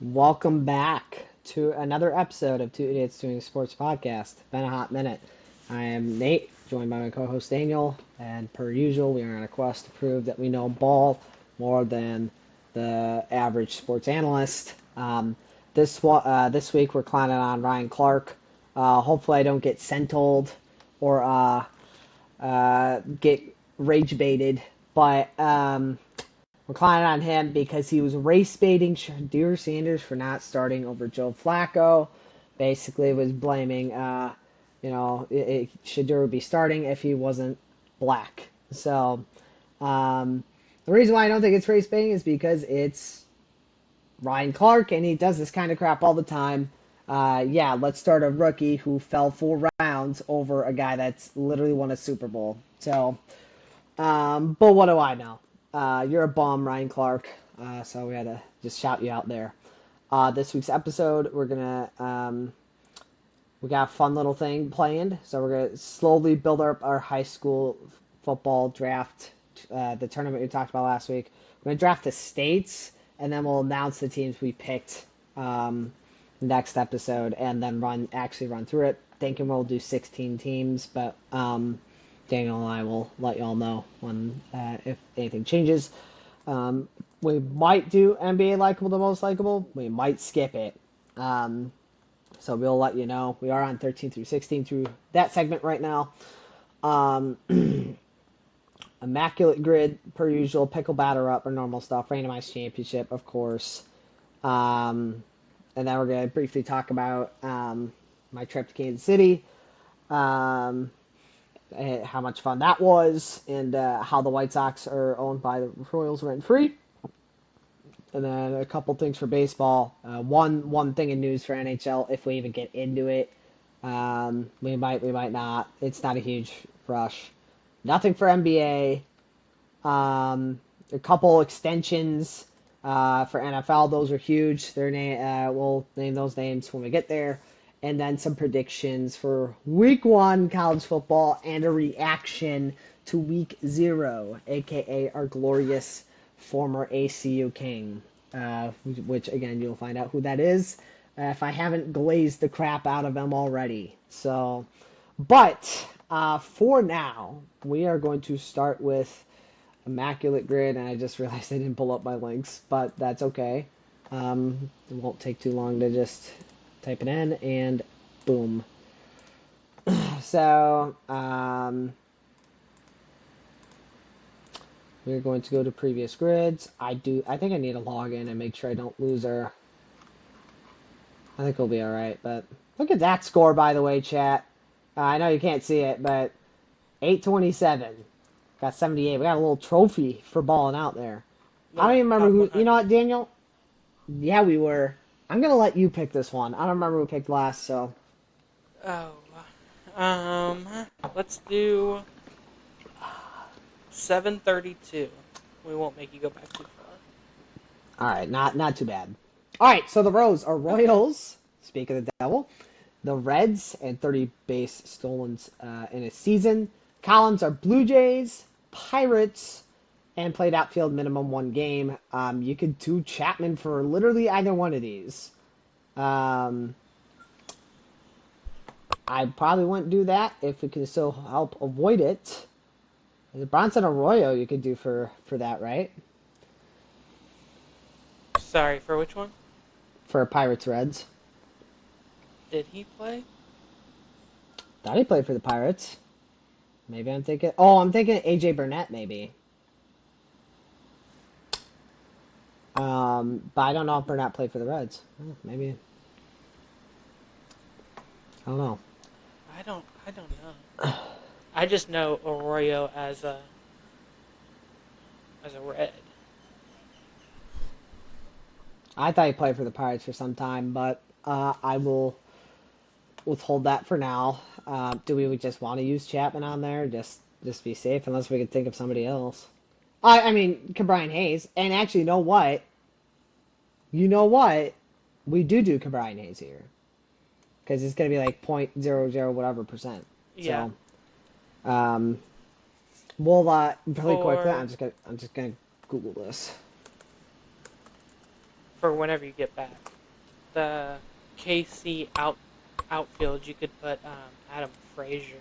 Welcome back to another episode of Two Idiots Doing Sports Podcast. Been a hot minute. I am Nate, joined by my co-host Daniel, and per usual, we are on a quest to prove that we know ball more than the average sports analyst. This week we're clowning on Ryan Clark. Hopefully, I don't get sentold or get rage baited, but we're clowning on him because he was race baiting Shadur Sanders for not starting over Joe Flacco. Basically, was blaming, Shadur would be starting if he wasn't black. So, the reason why I don't think it's race baiting is because it's Ryan Clark and he does this kind of crap all the time. Let's start a rookie who fell 4 rounds over a guy that's literally won a Super Bowl. So, but what do I know? You're a bum, Ryan Clark. So we had to just shout you out there. This week's episode, we got a fun little thing planned. So we're gonna slowly build up our high school football draft, the tournament we talked about last week. We're gonna draft the states, and then we'll announce the teams we picked next episode, and then run through it. Thinking we'll do 16 teams, but Daniel and I will let y'all know when if anything changes. We might do NBA likable to most likable. We might skip it. So we'll let you know. We are on 13 through 16 through that segment right now. Immaculate grid per usual. Pickle batter up or normal stuff. Randomized championship, of course. And then we're gonna briefly talk about my trip to Kansas City. How much fun that was, and how the White Sox are owned by the Royals rent free. And then a couple things for baseball. One thing in news for NHL, if we even get into it. We might not. It's not a huge rush. Nothing for NBA. A couple extensions for NFL. Those are huge. We'll name those names when we get there. And then some predictions for week 1 college football and a reaction to week 0, aka our glorious former ACU king, which again you'll find out who that is if I haven't glazed the crap out of him already. So, but for now, we are going to start with Immaculate Grid, and I just realized I didn't pull up my links, but that's okay. It won't take too long to just type it in, and boom. So, we're going to go to previous grids. I think I need to log in and make sure I don't lose her. I think we'll be alright, but look at that score, by the way, chat. I know you can't see it, but 827. Got 78. We got a little trophy for balling out there. I don't even remember who. You know what, Daniel? Yeah, we were. I'm gonna let you pick this one. I don't remember who picked last, so. Let's do 732. We won't make you go back too far. All right, not too bad. All right, so the rows are Royals. Speak of the devil. The Reds and 30 base stolens in a season. Columns are Blue Jays, Pirates, and played outfield minimum 1 game. You could do Chapman for literally either one of these. I probably wouldn't do that if we could still help avoid it. The Bronson Arroyo you could do for that, right? Sorry, for which one? For Pirates Reds. Did he play? Thought he played for the Pirates. Maybe I'm thinking. Oh, I'm thinking AJ Burnett maybe. But I don't know if Burnett played for the Reds. Maybe. I don't know. I don't know. I just know Arroyo as a Red. I thought he played for the Pirates for some time, but I will withhold that for now. Do we just want to use Chapman on there? Just be safe, unless we can think of somebody else. I mean, Cabrian Hayes. And actually, you know what? We do Cabrian Hayes here. Because it's going to be like 0.00 whatever percent. Yeah. So, we'll really quickly. I'm just gonna Google this. for whenever you get back. The KC outfield, you could put Adam Frazier.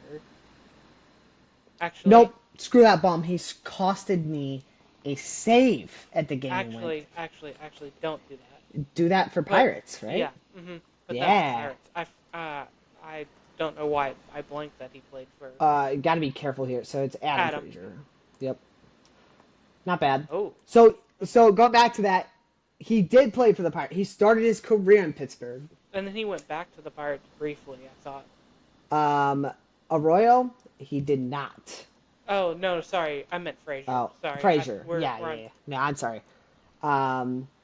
Actually, Nope. Screw that bum. He's costed me a save at the game win. actually, don't do that. Do that for Put Pirates, right? yeah, put that for Yeah. Pirates. I don't know why I blanked that he played for Got to be careful here. So it's Adam Adam. Frazier. Yep. Not bad. Oh, So okay. so going back to that, he did play for the Pirates. He started his career in Pittsburgh. And then he went back to the Pirates briefly. I thought. Um, Arroyo, he did not. Oh no, sorry, I meant Frazier. Oh, Sorry, Frazier. Yeah, we're yeah, on. yeah. No, I'm sorry.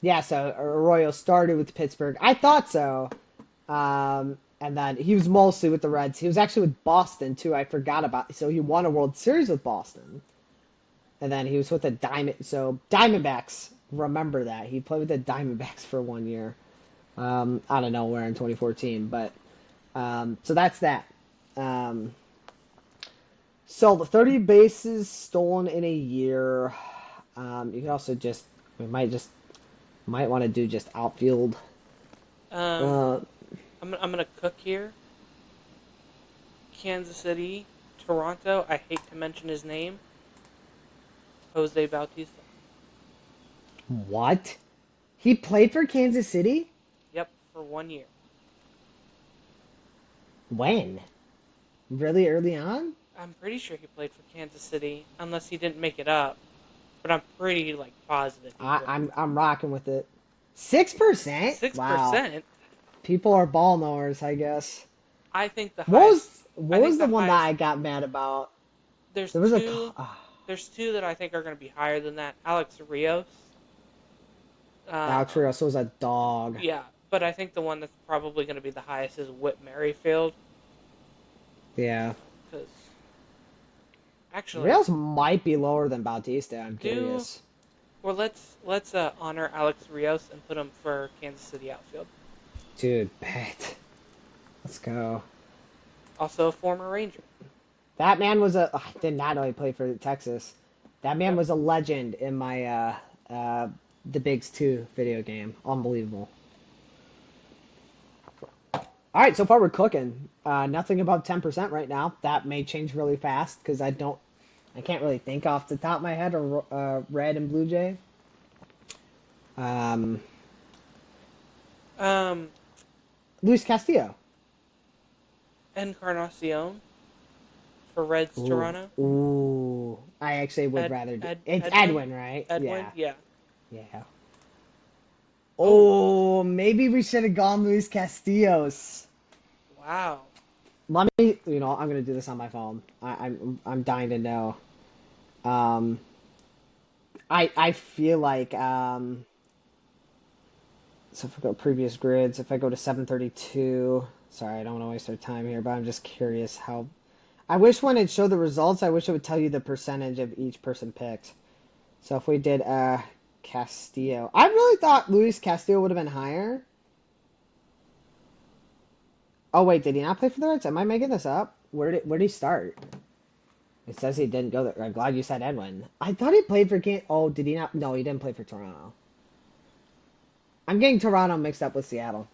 Yeah. So Arroyo started with Pittsburgh. I thought so. And then he was mostly with the Reds. He was actually with Boston too. I forgot about. So he won a World Series with Boston. And then he was with the Diamondbacks. Remember that he played with the Diamondbacks for 1 year. Out of nowhere in 2014. But so that's that. Um, so the 30 bases stolen in a year. You could also we might want to do just outfield. Um, Uh, I'm gonna cook here. Kansas City, Toronto. I hate to mention his name. Jose Bautista. what? He played for Kansas City? Yep, for 1 year. When? Really early on? I'm pretty sure he played for Kansas City, unless he didn't make it up. But I'm pretty positive he I, did. I'm rocking with it. 6%? Six Wow. percent. People are ball knowers, I guess. I think the What highest. was I what think was the the one that highest. I got mad about? There's There was a two. There's two that I think are going to be higher than that. Alex Rios. Alex Rios was a dog. Yeah, but I think the one that's probably going to be the highest is Whit Merrifield. Yeah. Because actually, Rios might be lower than Bautista. I'm do curious. well. Let's honor Alex Rios and put him for Kansas City outfield. Dude, bet. Let's go. Also a former Ranger. That man was a. I did not know he played for Texas. That man Yep. was a legend in my the Bigs 2 video game. Unbelievable. All right, so far we're cooking. Nothing above 10% right now. That may change really fast because I can't really think off the top of my head a red and blue jay. Um, Um, Luis Castillo. Encarnacion for Reds Ooh, Toronto. ooh. I actually would rather do. It's Edwin, right? Edwin, yeah. Yeah. Oh, Oh, maybe we should have gone Luis Castillo's. wow. Let me, I'm gonna do this on my phone. I'm dying to know. Um, I feel like so if I go previous grids, if I go to 732, sorry, I don't want to waste our time here, but I'm just curious how. I wish when it showed the results, I wish it would tell you the percentage of each person picked. So if we did Castillo, I really thought Luis Castillo would have been higher. Oh wait, did he not play for the Reds? Am I making this up? Where did he start? It says he didn't go there. I'm glad you said Edwin. I thought he played for Oh, did he not? No, he didn't play for Toronto. I'm getting Toronto mixed up with Seattle.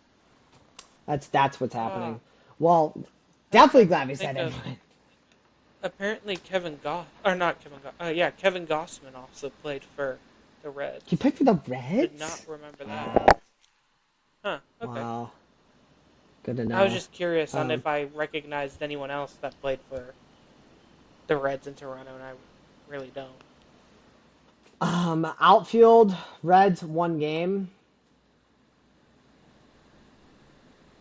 That's what's Ah, happening. Well, I'm definitely trying to glad we said think of. Edwin. Apparently, Kevin Goss or not Kevin Goss. Yeah, Kevin Gossman also played for the He Reds. played for the Did not Reds? remember that. Wow. Huh. Okay. Wow. Good to I was know. just curious on Um, if I recognized anyone else that played for the Reds in Toronto, and I really don't. Outfield, Reds, 1 game.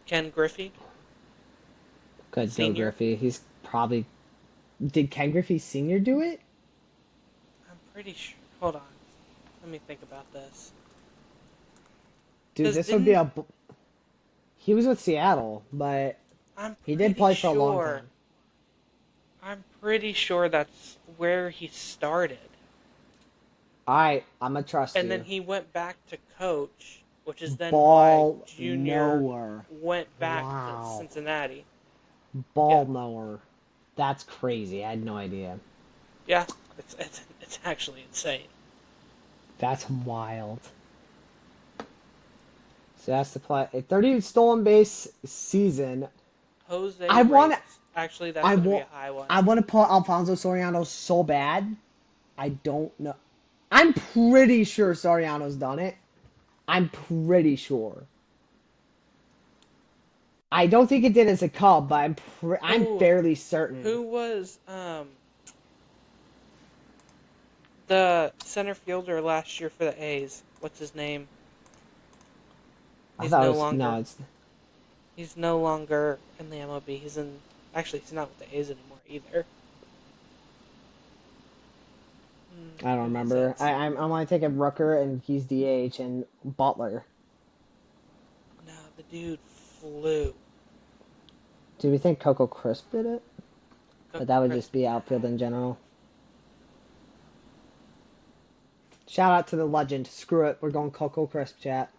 Ken Griffey, Good, go senior. Griffey. He's probably. Did Ken Griffey Sr. do it? I'm pretty sure. Hold on. Let me think about this. Dude, Because this would be didn't a. He was with Seattle, but I'm he did pretty play for a long sure. time. I'm pretty sure that's where he started. I'm gonna trust And then you. he went back to coach, which is then why Ball Junior knower. went back to Wow. Cincinnati. Ball Yeah, knower. That's crazy. I had no idea. yeah, it's actually insane. That's wild. So that's the play. A 30 stolen base season. Jose I want Reyes. Actually, that's I going to be a want high one. I want to put Alfonso Soriano so bad. I don't know. I'm pretty sure Soriano's done it. I'm pretty sure. I don't think it did as a Cub, but I'm Oh, fairly certain. who was the center fielder last year for the A's? What's his name? I He's thought it no was no. longer he's no longer in the MLB. He's not with the A's anymore either. I don't Who is remember. it? I'm only thinking Rooker and he's DH and Butler. No, the dude flew. Do we think Coco Crisp did it? But Coco that would just Crisp be outfield had in to general. have. Shout out to the legend. Screw it. We're going Coco Crisp, chat.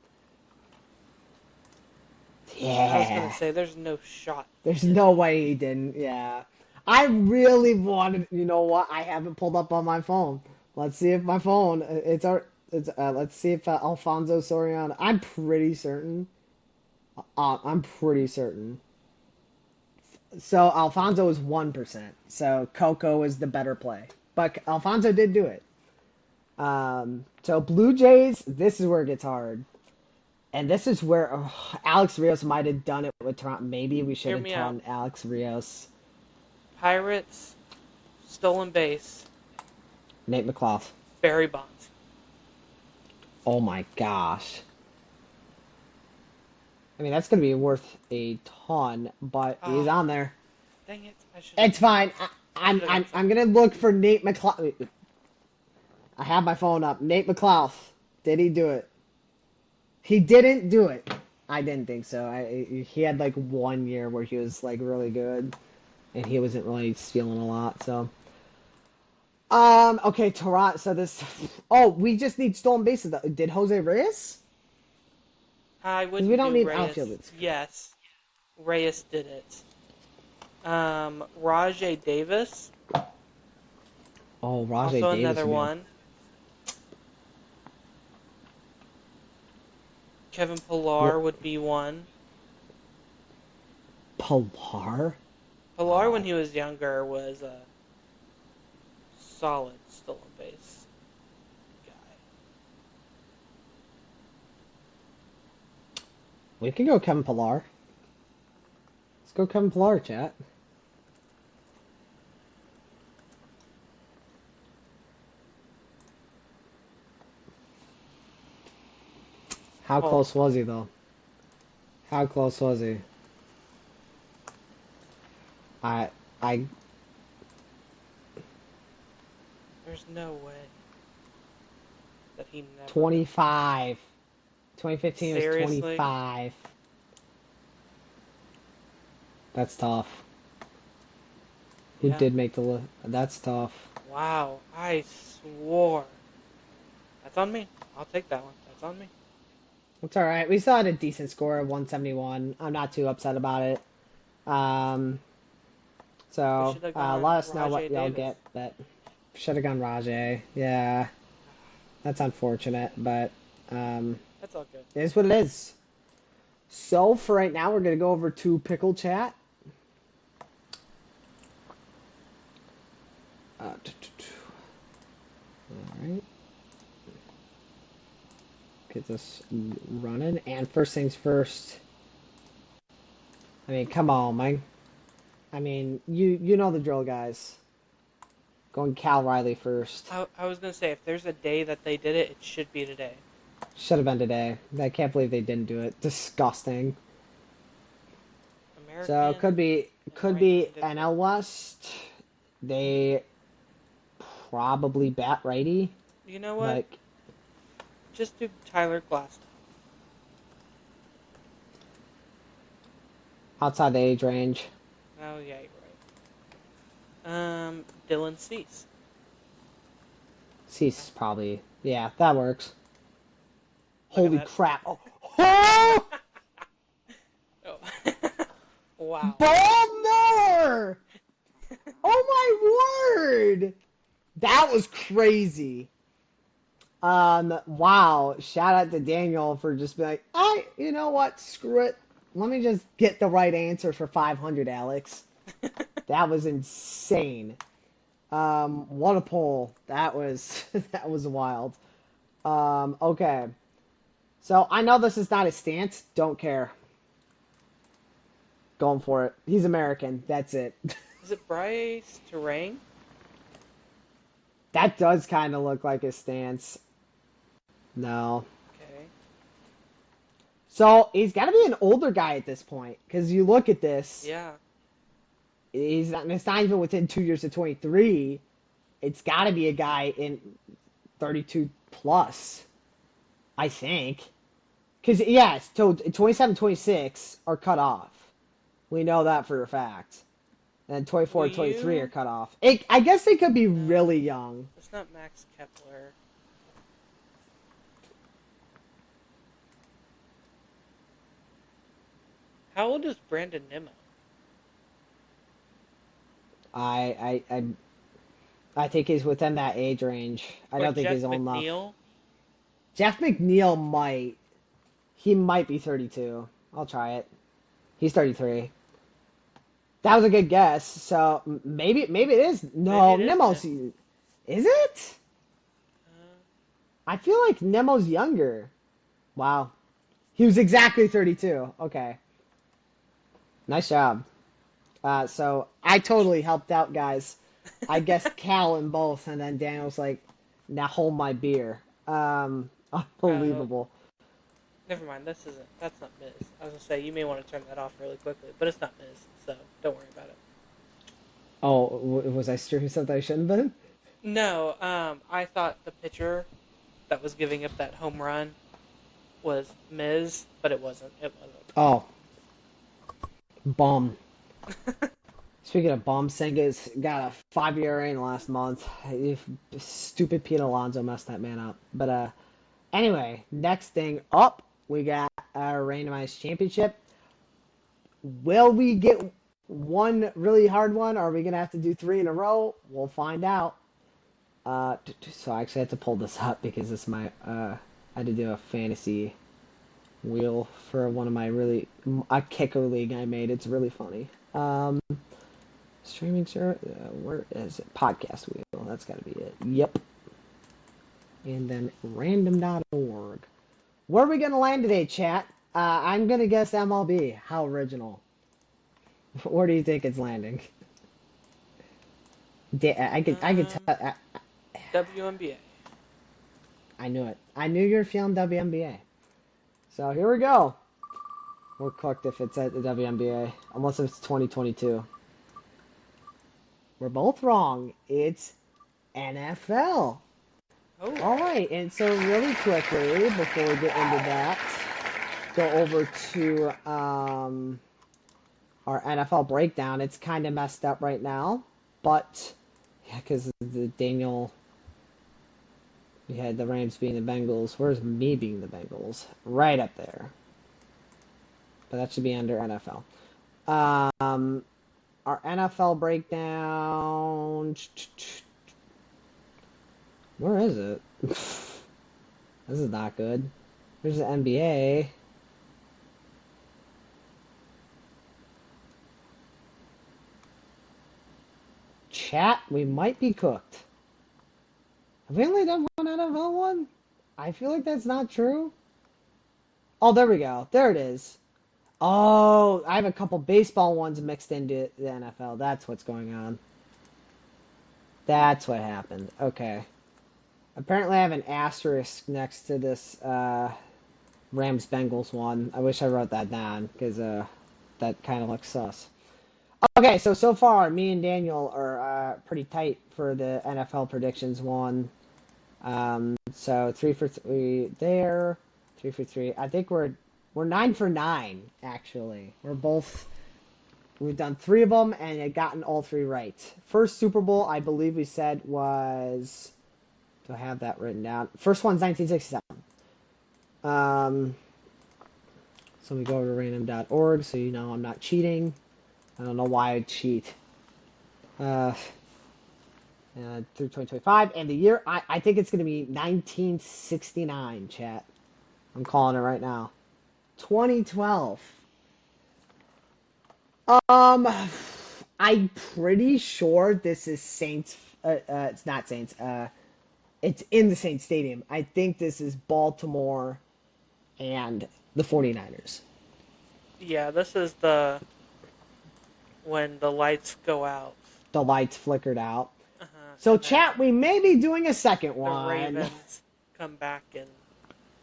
I was gonna Yeah. say there's no shot he There's no didn't. way he didn't. Yeah. I really wanted. You know what? I haven't pulled up on my phone. Let's see if my phone. It's our. It's. Let's see if Alfonso Soriano. I'm pretty certain. I'm pretty certain. So Alfonso is 1%. So Coco is the better play, but Alfonso did do it. So Blue Jays. This is where it gets hard. And this is where Alex Rios might have done it with Toronto. Maybe we should Hear have me out. done Alex Rios. Pirates, stolen base, Nate McLaughlin. Barry Bonds. Oh my gosh. I mean, that's going to be worth a ton, but he's Ah, on there. dang it! I should have. It's fine. I should have got I'm something. going to look for Nate McLaughlin. I have my phone up. Nate McLaughlin. Did he do it? He didn't do it. I didn't think so. He had like 1 year where he was like really good, and he wasn't really stealing a lot. So, okay, Toronto. So this. Oh, we just need stolen bases. Did Jose Reyes? I Because we wouldn't don't do need Reyes. outfielders. Yes, Reyes did it. Rajay Davis, Oh, Rajay also Davis another would be a one. Kevin Pillar what? would be one. Pilar? Pillar, when Wow. he was younger, was a solid stolen base guy. We can go Kevin Pilar. Let's go Kevin Pilar, chat. How Oh, close was he, though? How close was he? I, I, there's no way that he never got. 25. 2015 was Seriously? 25. That's tough. Who Yeah. did make the list? That's tough. Wow. I swore. That's on me. I'll take that one. That's on me. It's alright. We still had a decent score of 171. I'm not too upset about it. Um, We so, should have gone let us know Rajay what y'all Davis. get, but should have gone Rajay. Yeah, that's unfortunate, but That's all good. it is what it is. So, for right now, we're going to go over to Pickle Chat. Alright. Get this running. And first things first. I mean, come on, man. I mean, you know the drill, guys. Going Cal Riley first. I was going to say, if there's a day that they did it, it should be today. Should have been today. I can't believe they didn't do it. Disgusting. So American could right be handed. NL West. They probably bat righty. You know what? Like Just do Tyler Glass. outside the age range. Oh, yeah, you're right. Dylan Cease. Cease probably. Yeah, that works. Look at Holy that. crap. Oh! Oh! Oh. Wow. Ball Miller! Oh my word! That was crazy. Wow. Shout out to Daniel for just being like, you know what? Screw it. Let me just get the right answer for 500, Alex. That was insane. What a poll. That was that was wild. Okay. So I know this is not his stance. Don't care. Going for it. He's American. That's it. Is it Bryce Terang? That does kind of look like his stance. No. Okay. So he's got to be an older guy at this point because you look at this. Yeah. He's not. It's not even within 2 years of 23. It's got to be a guy in 32 plus. I think. Because yes, so 27, 26 are cut off. We know that for a fact. And 24 Will and 23 are you? cut off. I guess they could be No. really young. It's not Max Kepler. How old is Brandon Nimmo? I I I think he's within that age range. I Or don't think Jeff he's old enough. McNeil? Jeff McNeil might. He might be 32. I'll try it. He's 33. That was a good guess. So maybe it is. Maybe No, it is Nemo's. Nimmo. Is it? Uh, I feel like Nemo's younger. Wow. He was exactly 32. Okay. Nice job. So I totally helped out, guys. I guessed Cal in both, and then Daniel's like, now hold my beer. oh, Unbelievable. never mind. This isn't. That's not Miz. I was gonna say you may want to turn that off really quickly, but it's not Miz, so don't worry about it. Oh, was I streaming something I shouldn't have been? No, I thought the pitcher that was giving up that home run was Miz, but it wasn't. It Oh, bum. Speaking of bum, Senga's got a 5 ERA in the last month. Stupid Pete Alonso messed that man up. But anyway, next thing up, we got our randomized championship. Will we get one really hard one, or are we gonna have to do three in a row? We'll find out. So I actually had to pull this up because this my I had to do a fantasy wheel for one of my really a kicker league I made. It's really funny. Streaming sir, where is it? Podcast wheel. That's got to be it. Yep. And then random.org. Where are we gonna land today, chat? I'm gonna guess MLB. How original. Where do you think it's landing? I could tell. wasn't. WNBA. I knew it. I knew you were feeling WNBA. So here we go. We're cooked if it's at the WNBA, unless it's 2022. We're both wrong. It's NFL. Oh, All right, and so really quickly before we get into that, go over to our NFL breakdown. It's kind of messed up right now, but yeah, because the Daniel, we had the Rams being the Bengals. Where's me being the Bengals? Right up there. But that should be under NFL. Our NFL breakdown. Where is it? This is not good. There's the NBA. Chat, we might be cooked. Have we only done one NFL one? I feel like that's not true. Oh, there we go. There it is. Oh, I have a couple baseball ones mixed into the NFL. That's what's going on. That's what happened. Okay. Apparently I have an asterisk next to this Rams Bengals one. I wish I wrote that down because that kind of looks sus. Okay, so far me and Daniel are pretty tight for the NFL predictions one. So 3 for 3 there, 3 for 3. I think we're 9 for 9 actually. We've done three of them and had gotten all three right. First Super Bowl I believe we said was. Do I have that written down? First one's 1967. So we go over to random.org so you know I'm not cheating. I don't know why I'd cheat. through 2025. And the year, I think it's going to be 1969, chat. I'm calling it right now. 2012. Um, I'm pretty sure this is Saints. It's not Saints. It's in the Saints Stadium. I think this is Baltimore and the 49ers. Yeah, this is the when the lights go out. The lights flickered out. So, And then chat, we may be doing a second the one. Ravens come back and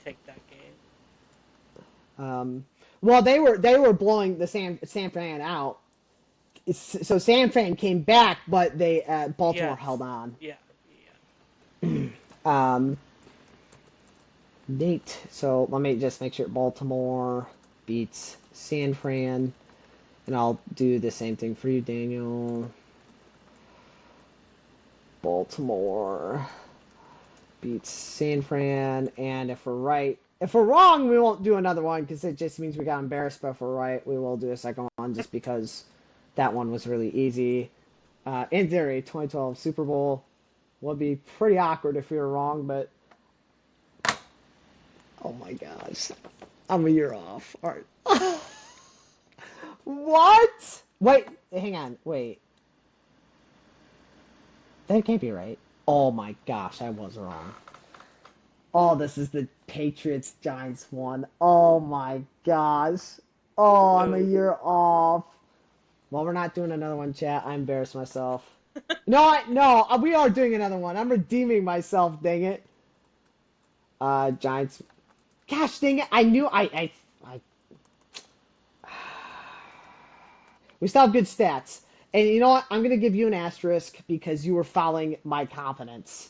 take that game. Well, they were blowing the San Fran out. So San Fran came back, but they Baltimore Yes. held on. Yeah. Um, Nate. So let me just make sure Baltimore beats San Fran, and I'll do the same thing for you, Daniel. Baltimore beats San Fran, and if we're right, if we're wrong, we won't do another one because it just means we got embarrassed. But if we're right, we will do a second one just because that one was really easy. In theory, 2012 Super Bowl would be pretty awkward if we were wrong, but oh my gosh, I'm a year off. All right. What? Wait, hang on. Wait. That can't be right. Oh my gosh, I was wrong. Oh, this is the Patriots Giants one. Oh my gosh. Oh, I'm a Oh. year off. Well, we're not doing another one, chat. I embarrassed myself. No, we are doing another one. I'm redeeming myself, dang it. Giants. Gosh, dang it. I knew I we still have good stats. And you know what? I'm going to give you an asterisk because you were following my confidence.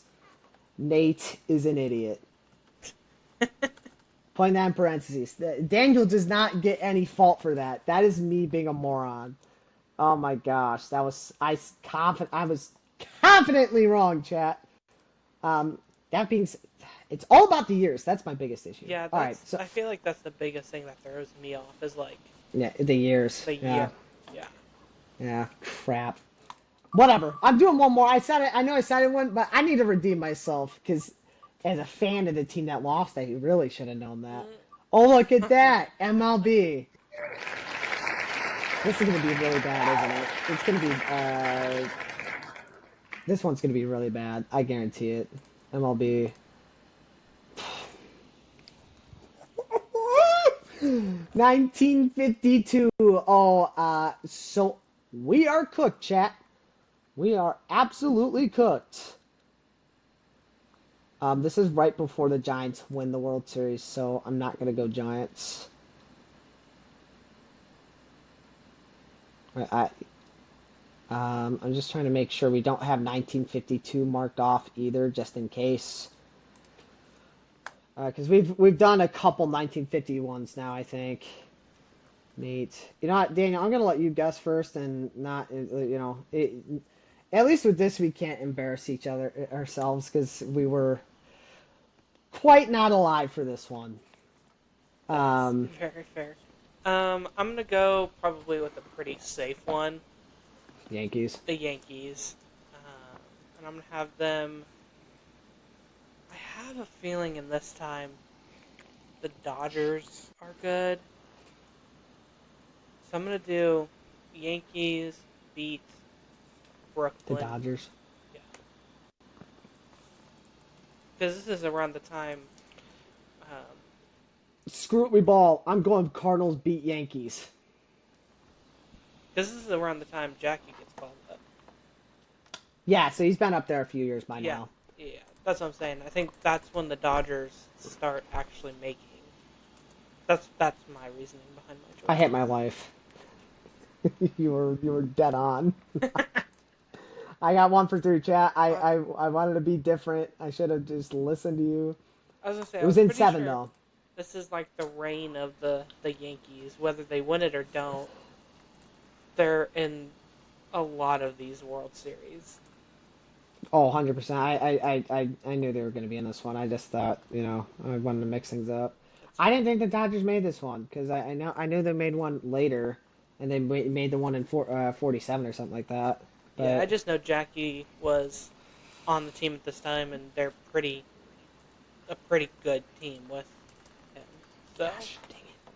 Nate is an idiot. Putting that in parentheses. Daniel does not get any fault for that. That is me being a moron. Oh my gosh, I was confidently wrong, chat. That being said, it's all about the years. That's my biggest issue. Yeah, All right, so I feel like that's the biggest thing that throws me off is like yeah, the years. the Yeah, year. Yeah. yeah, crap. Whatever. I'm doing one more. I said it. I know I said it one, but I need to redeem myself because as a fan of the team that lost, I really should have known that. Oh, look at that, MLB. This is gonna be really bad, isn't it? It's gonna be. This one's gonna be really bad. I guarantee it. MLB. 1952. Oh, so we are cooked, chat. We are absolutely cooked. This is right before the Giants win the World Series, so I'm not gonna go Giants. I'm just trying to make sure we don't have 1952 marked off either, just in case. Because we've done a couple 1950 ones now, I think. Nate, you know what, Daniel? I'm gonna let you guess first, and not at least with this, we can't embarrass each other ourselves because we were quite not alive for this one. That's very fair. I'm gonna go probably with a pretty safe one, Yankees. the Yankees, and I'm gonna have them. I have a feeling in this time, the Dodgers are good, so I'm gonna do Yankees beat The Brooklyn. Dodgers. Yeah, because this is around the time. Um, Screw it, we ball. I'm going Cardinals beat Yankees. Because this is around the time Jackie gets called up. Yeah, so he's been up there a few years by Yeah, now. yeah, that's what I'm saying. I think that's when the Dodgers start actually making. That's my reasoning behind my choice. I hate my life. you were dead on. I got one for three, chat. I wanted to be different. I should have just listened to you. I was gonna say It I was was in pretty seven sure though. this is like the reign of the Yankees, whether they win it or don't. They're in a lot of these World Series. Oh, 100%. I knew they were going to be in this one. I just thought, I wanted to mix things up. That's I didn't think the Dodgers made this one because I knew they made one later, and they made the one in 47 or something like that. yeah. I But just know Jackie was on the team at this time, and they're pretty good team with him. So Gosh, dang it.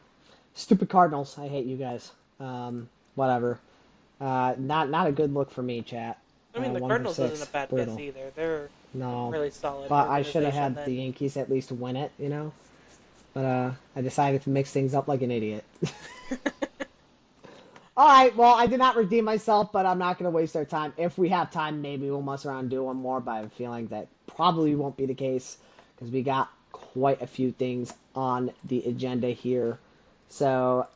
Stupid Cardinals. I hate you guys. Whatever. Not a good look for me, chat. I mean, the One for Cardinals isn't a six. bad guess Brutal. either. They're a No. really solid But I should have organization. had the Then Yankees at least win it, you know? But I decided to mix things up like an idiot. All right, well, I did not redeem myself, but I'm not going to waste our time. If we have time, maybe we'll mess around and do one more, but I have a feeling that probably won't be the case because we got quite a few things on the agenda here. So,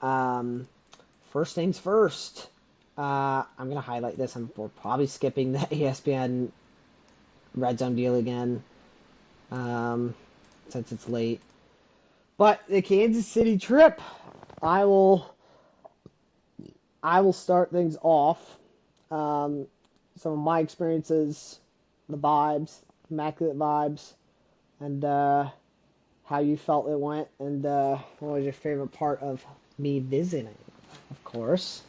first things first. I'm going to highlight this. We're probably skipping the ESPN Red Zone deal again since it's late. But the Kansas City trip, I will I will start things off. Some of my experiences, the vibes, immaculate vibes, and how you felt it went, and what was your favorite part of me visiting, of course.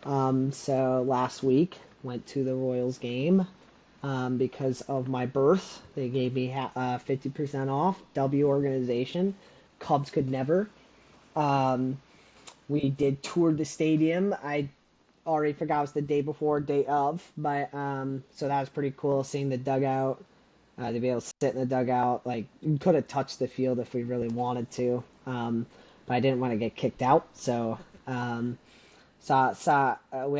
So last week, went to the Royals game because of my birth. They gave me 50% off. W organization. Cubs could never. We did tour the stadium. I already forgot it was the day before, day of, but so that was pretty cool seeing the dugout. To be able to sit in the dugout, like you could have touched the field if we really wanted to, but I didn't want to get kicked out. So we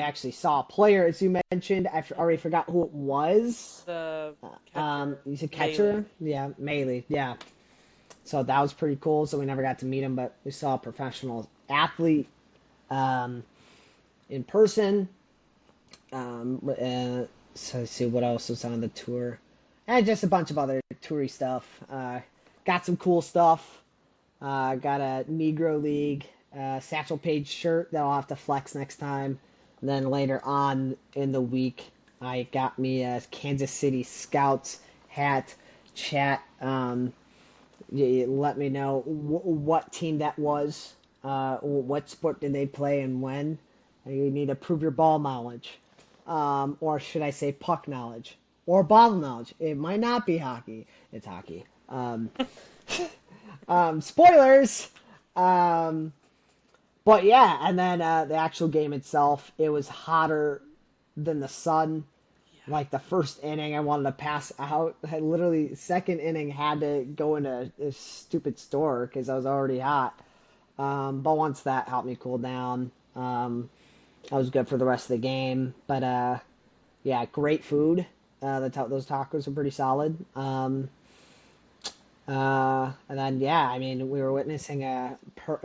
actually saw a player, as you mentioned. I already forgot who it was. the catcher You said Maley. catcher, yeah, Maley, yeah. So that was pretty cool. So we never got to meet him, but we saw a professional athlete in person. So let's see what else was on the tour, and just a bunch of other toury stuff. Got some cool stuff. Got a Negro League Satchel Paige shirt that I'll have to flex next time. And then later on in the week, I got me a Kansas City Scouts hat. Chat. You let me know what team that was, what sport did they play, and when. You need to prove your ball knowledge, or should I say puck knowledge, or ball knowledge. It might not be hockey. It's hockey. Spoilers. But yeah, and then the actual game itself, it was hotter than the sun. Yeah, Like the first inning, I wanted to pass out. I literally second inning had to go into a stupid store because I was already hot. But once that helped me cool down, I was good for the rest of the game. But yeah, great food. Those tacos are pretty solid. And then yeah, I mean, we were witnessing a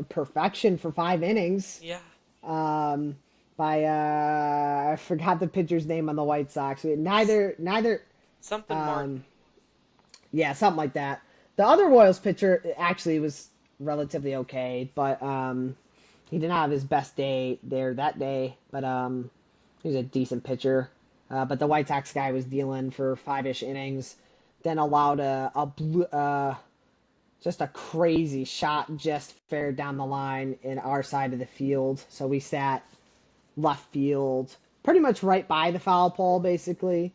perfection for 5 innings. yeah, Um, by I forgot the pitcher's name on the White Sox. Neither something um Martin. yeah, something like that. The other Royals pitcher actually was relatively okay, but he did not have his best day there that day. But he was a decent pitcher. But the White Sox guy was dealing for 5-ish innings, then allowed just a crazy shot just fair down the line in our side of the field. So we sat left field, pretty much right by the foul pole, basically.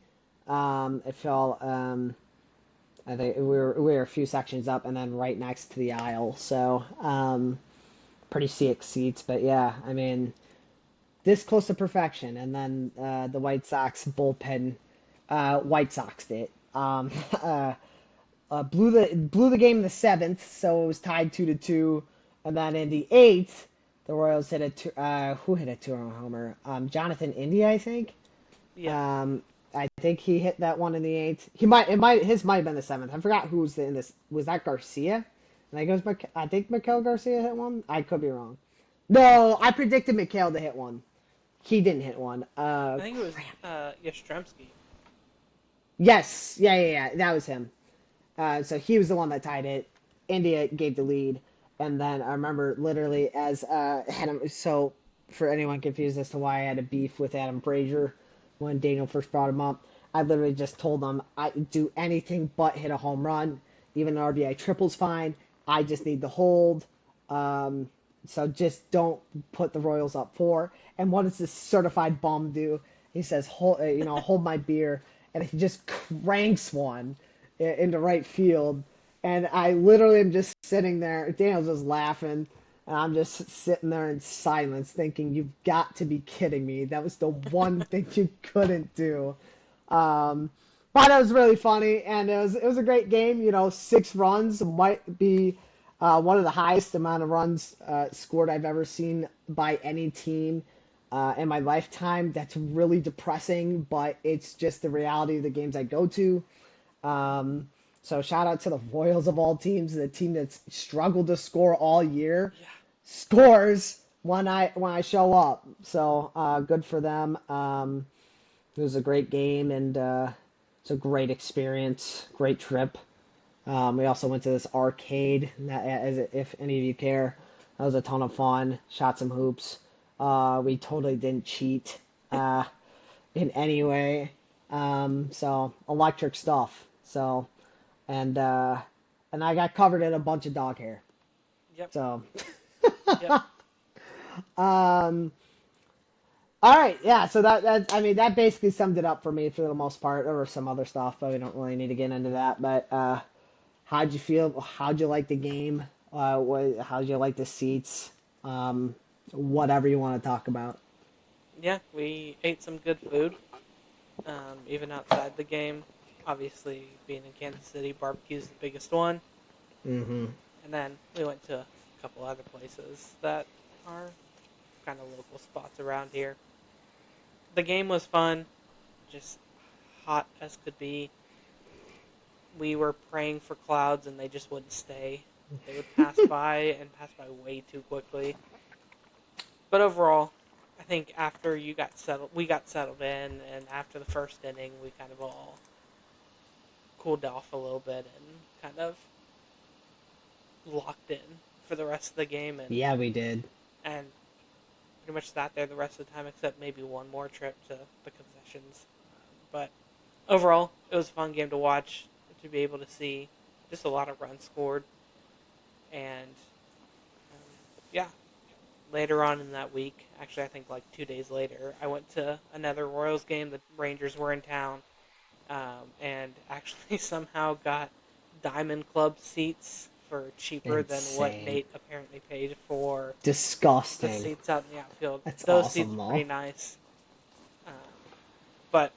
It fell. I think we were a few sections up, and then right next to the aisle. So pretty sick seats, but yeah, I mean, this close to perfection. And then the White Sox bullpen, White Soxed it. Blew the game in the seventh, so it was tied 2-2. And then in the eighth, the Royals hit who hit a two-run homer? Jonathan India, I think. Yeah, Um, I think he hit that one in the eighth. His might have been the seventh. I forgot who was in this. Was that Garcia? And I think Mikael Garcia hit one. I could be wrong. No, I predicted Mikael to hit one. He didn't hit one. I think it was Crap. Yastrzemski. Yes, yeah. That was him. So he was the one that tied it. India gave the lead, and then I remember literally as Adam. So for anyone confused as to why I had a beef with Adam Frazier when Daniel first brought him up, I literally just told him I do anything but hit a home run. Even an RBI triple's fine. I just need to hold. Um, so just don't put the Royals up four. And what does this certified bum do? He says, hold my beer. and he just cranks one into right field. And I literally am just sitting there. Daniel's just laughing. And I'm just sitting there in silence thinking, you've got to be kidding me. That was the one thing you couldn't do. Um, but it was really funny, and it was a great game. 6 runs might be one of the highest amount of runs scored I've ever seen by any team in my lifetime. That's really depressing, but it's just the reality of the games I go to. Um, so shout out to the Royals of all teams, the team that's struggled to score all year, Yeah. scores when I show up. So good for them. It was a great game, and it's a great experience, great trip. We also went to this arcade, as if any of you care. That was a ton of fun. Shot some hoops. We totally didn't cheat in any way. So electric stuff. So and and I got covered in a bunch of dog hair. Yep. So Yep. um, all right, yeah. So that I mean that basically summed it up for me for the most part. There were some other stuff, but we don't really need to get into that. But how'd you feel? How'd you like the game? How'd you like the seats? Um, Whatever you want to talk about. Yeah. We ate some good food, even outside the game. Obviously, being in Kansas City, barbecue's the biggest one. Mm-hmm. And then we went to a couple other places that are kind of local spots around here. The game was fun, just hot as could be. We were praying for clouds and they just wouldn't stay. They would pass by and pass by way too quickly. But overall, I think after we got settled in, and after the first inning, we kind of all cooled off a little bit and kind of locked in for the rest of the game, Yeah, we did. and pretty much sat there the rest of the time, except maybe one more trip to the concessions. But overall, it was a fun game to watch, to be able to see just a lot of runs scored, and yeah. Later on in that week, actually, I think like 2 days later, I went to another Royals game. The Rangers were in town, and actually somehow got Diamond Club seats for cheaper than what Insane. Nate apparently paid for the Disgusting. seats out in the outfield. That's Those seats awesome were though. pretty nice, um, but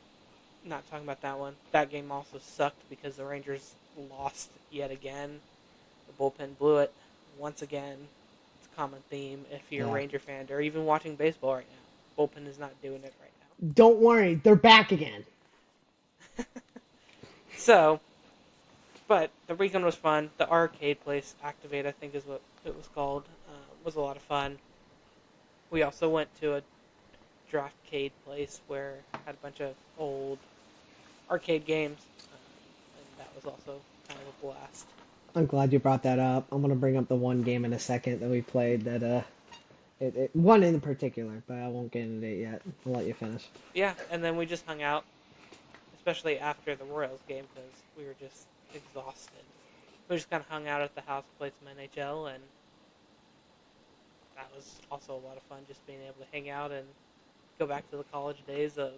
not talking about that one. That game also sucked because the Rangers lost yet again. The bullpen blew it once again. It's a common theme if you're a Yeah. Ranger fan or even watching baseball right now. Bullpen is not doing it right Don't worry, they're back again. now. So, but the weekend was fun. The arcade place, Activate, I think is what it was called, was a lot of fun. We also went to a draftcade place where had a bunch of old arcade games, and that was also kind of a blast. I'm glad you brought that up. I'm gonna bring up the one game in a second that we played that one in particular, but I won't get into it yet. I'll let you finish. Yeah, and then we just hung out, especially after the Royals game because we were just exhausted. We just kind of hung out at the house, played some NHL, and that was also a lot of fun. Just being able to hang out and go back to the college days of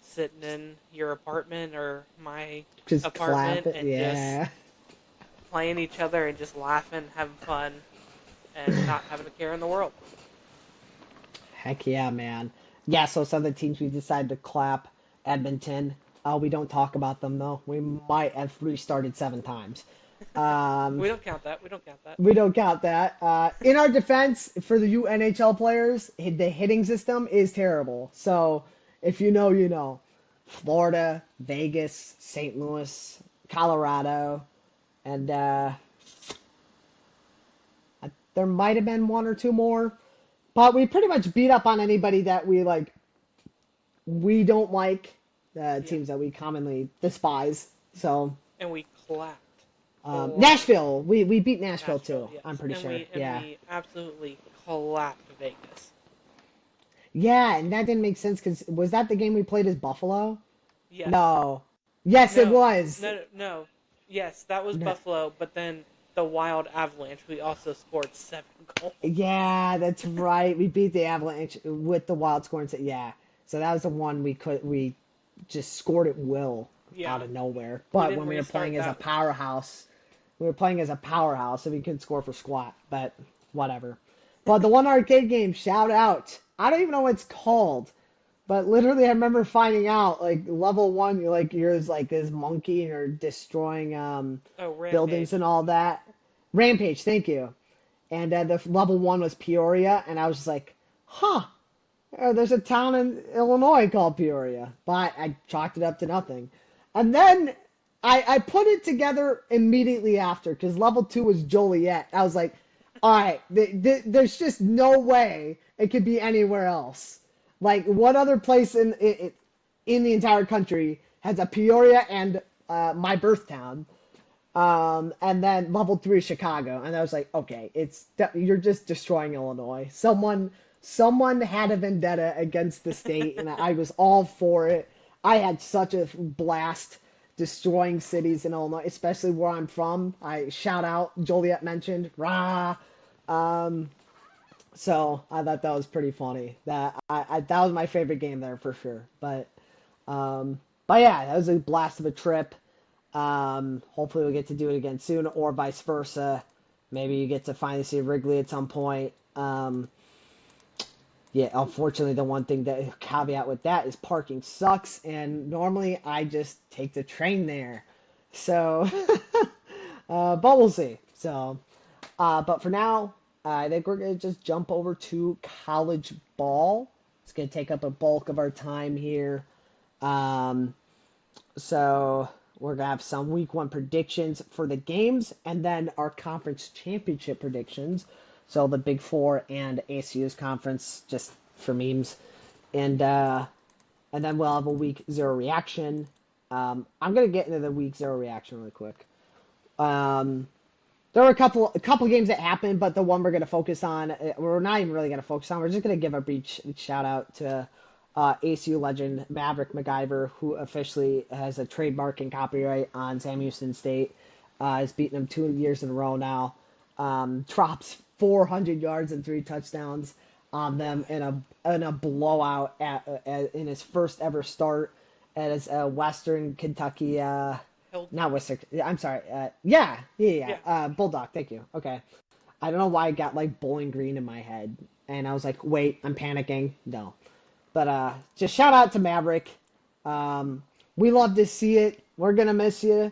sitting in your apartment or my Just clap apartment it, and just yeah. playing each other and just laughing, having fun, and not having a care in the world. Heck yeah, man. Yeah, so some of the teams we decided to clap Edmonton. We don't talk about them though. We might have restarted 7 times. Um, We don't count that. We don't count that. we don't count that. In our defense, for the NHL players, the hitting system is terrible. So if you know, you know. Florida, Vegas, St. Louis, Colorado, and there might have been one or two more. But we pretty much beat up on anybody that we like. We don't like Yeah, teams that we commonly despise. So and we clapped for Nashville, we beat Nashville Nashville. too. Yes, I'm pretty and sure. we and Yeah, we absolutely clapped Vegas. yeah, and that didn't make sense because was that the game we played as Buffalo? Yes. No. Yes, it No. was. No. No. Yes, that was No. Buffalo. But then the Wild Avalanche. We also scored 7 goals. Yeah, that's right. We beat the Avalanche with the Wild scoring. Yeah, so that was the one we could we. just scored at will out Yeah, of nowhere. we But didn't when we were restart playing as a that one. powerhouse, so we could score for squat. But whatever. But the one arcade game, shout out. I don't even know what it's called. But literally, I remember finding out like level one, you're like this monkey and you're destroying Oh, buildings Rampage. and all that. Rampage, thank you. And the level one was Peoria, and I was just like, huh, there's a town in Illinois called Peoria, but I chalked it up to nothing. And then I put it together immediately after because level two was Joliet. I was like, all right, there's just no way it could be anywhere else. Like, what other place in the entire country has a Peoria and my birth town? And then level three Chicago, and I was like, okay, you're just destroying Illinois. Someone had a vendetta against the state, and I was all for it. I had such a blast destroying cities in Illinois, especially where I'm from. I shout out Joliet mentioned, rah. So I thought that was pretty funny. That was my favorite game there for sure. But yeah, that was a blast of a trip. Hopefully we'll get to do it again soon, or vice versa. Maybe you get to finally see Wrigley at some point. Yeah, unfortunately, the one thing that caveat with that is parking sucks, and normally I just take the train there. So, but we'll see. So, but for now, I think we're gonna just jump over to college ball. It's gonna take up a bulk of our time here. Um, so we're gonna have some week one predictions for the games, and then our conference championship predictions. So the Big Four and ACU's conference, just for memes, and uh, and then we'll have a week zero reaction. I'm gonna get into the week zero reaction really quick. Um, there were a couple games that happened, but the one we're gonna focus on, we're not even really gonna focus on. We're just gonna give a brief shout out to ACU legend Maverick MacGyver, who officially has a trademark and copyright on Sam Houston State. Has beaten him 2 years in a row now. Drops 400 yards and 3 touchdowns on them Right. in a blowout in his first ever start at his Western Kentucky. Not Hilltown. Western. I'm sorry. Yeah. Yeah. Bulldog. Thank you. Okay. I don't know why I got like Bowling Green in my head, and I was like, wait, I'm panicking. No, but just shout out to Maverick. Um, we love to see it. We're gonna miss you.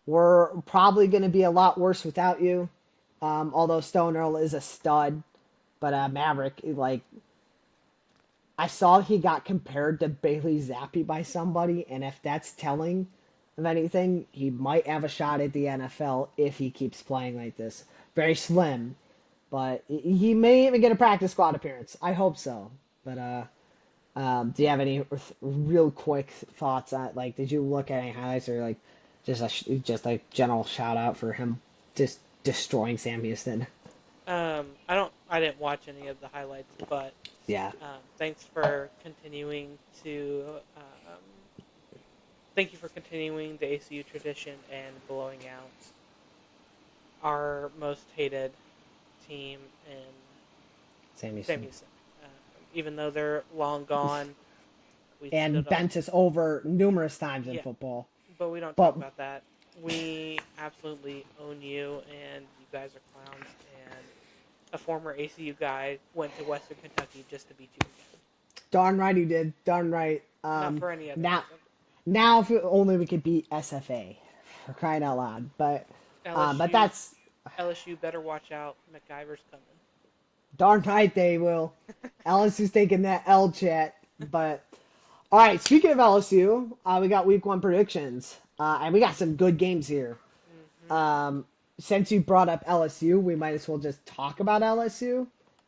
We're probably gonna be a lot worse without you. Although Stone Earl is a stud, but Maverick, like, I saw he got compared to Bailey Zappi by somebody, and if that's telling of anything, he might have a shot at the NFL if he keeps playing like this. Very slim, but he may even get a practice squad appearance. I hope so. But do you have any real quick thoughts on, like, did you look at any highlights, or like just like general shout out for him just destroying Sam Houston? I didn't watch any of the highlights, but Yeah. thanks for continuing to. Thank you for continuing the ACU tradition and blowing out our most hated team in Sam Sam Houston. Houston. Even though they're long gone, we still And don't. bent us over numerous times in Yeah, football. but we don't talk But about that. We absolutely own you, and you guys are clowns. And a former ACU guy went to Western Kentucky just to beat you again. darn right he did. Darn right. Not for any other Now, reason. now if only we could beat SFA, for crying out loud. But LSU, that's LSU better watch out. McIver's coming. darn right they will. LSU's taking that L chat. But all right, speaking of LSU, we got week one predictions, and we got some good games here. Hmm. Um, since you brought up LSU, we might as well just talk about LSU.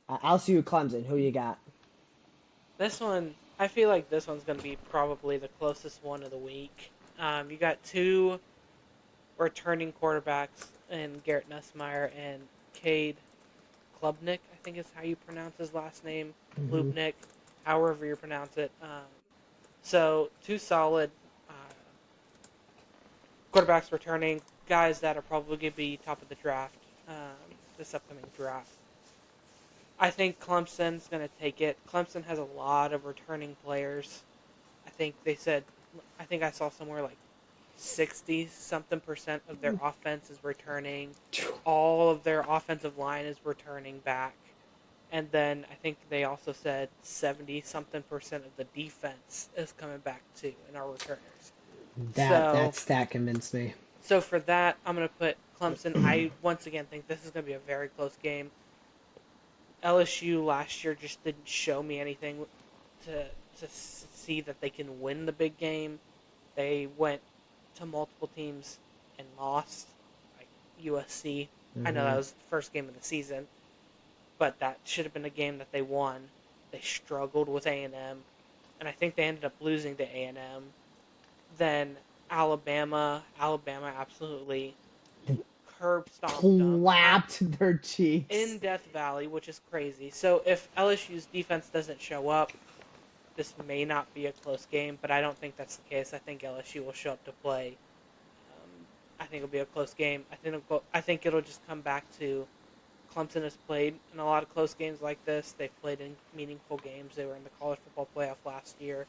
LSU Clemson, who you got? This one, I feel like this one's going to be probably the closest one of the week. You got two returning quarterbacks in Garrett Nussmeyer and Cade Klubnik, I think is how you pronounce his last name. Hmm. Klubnik, however you pronounce it. So, two solid quarterbacks returning, guys that are probably going to be top of the draft this upcoming draft. I think Clemson's going to take it. Clemson has a lot of returning players. I think they said I think I saw somewhere like 60 something percent of their offense is returning. All of their offensive line is returning back. And then I think they also said 70 something percent of the defense is coming back too and our returners. That So stat convinced me. so for that, I'm going to put Clemson. I once again think this is going to be a very close game. LSU last year just didn't show me anything to see that they can win the big game. They went to multiple teams and lost, like USC. I know Hmm. that was the first game of the season, but that should have been a game that they won. They struggled with and I think they ended up losing to A&M. Then Alabama absolutely curb stomped them Clapped their cheeks. in Death Valley, which is crazy. So if LSU's defense doesn't show up, this may not be a close game, but I don't think that's the case. I think LSU will show up to play. I think it'll be a close game. I think it'll just come back to Clemson has played in a lot of close games like this. They've played in meaningful games. They were in the college football playoff last year.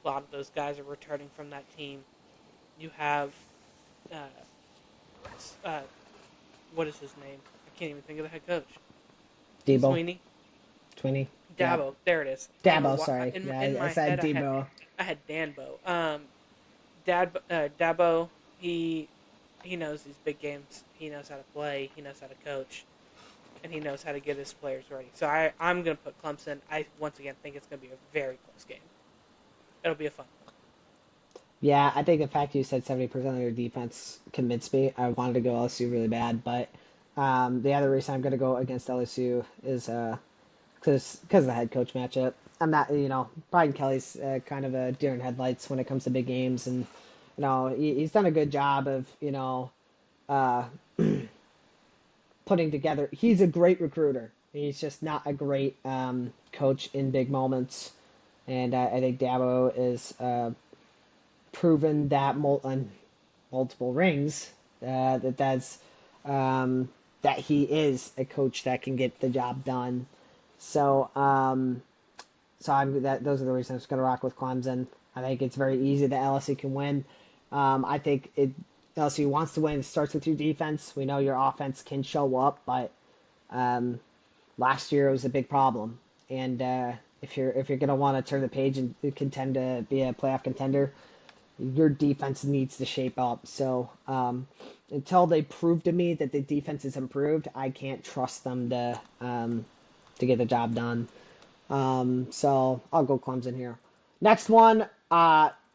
A lot of those guys are returning from that team. You have, uh, uh, what is his name? I can't even think of the head coach. Debo. Sweeney, Twinny. Yep. Dabo. There it is. I don't know Dabo, why. sorry. In Yeah, in I my said head, Debo. I had Danbo. Dabo. He knows these big games. He knows how to play. He knows how to coach, and he knows how to get his players ready. So I'm going to put Clemson. I once again think it's going to be a very close game. It'll be a fun one. Yeah, I think the fact you said 70% of your defense convinced me. I wanted to go LSU really bad, but the other reason I'm going to go against LSU is because of the head coach matchup. I'm not, Brian Kelly's kind of a deer in headlights when it comes to big games, and he's done a good job of uh, putting together. He's a great recruiter. He's just not a great coach in big moments, and I think Dabo is proven that on multiple rings that's that he is a coach that can get the job done. So I'm that those are the reasons I'm just gonna rock with Clemson. I think it's very easy that LSU can win. I think LSU wants to win. It starts with your defense. We know your offense can show up, but um, last year it was a big problem. And if you're gonna want to turn the page and contend to be a playoff contender, your defense needs to shape up. So until they prove to me that the defense is improved, I can't trust them to get the job done. So I'll go Clemson here. Next one,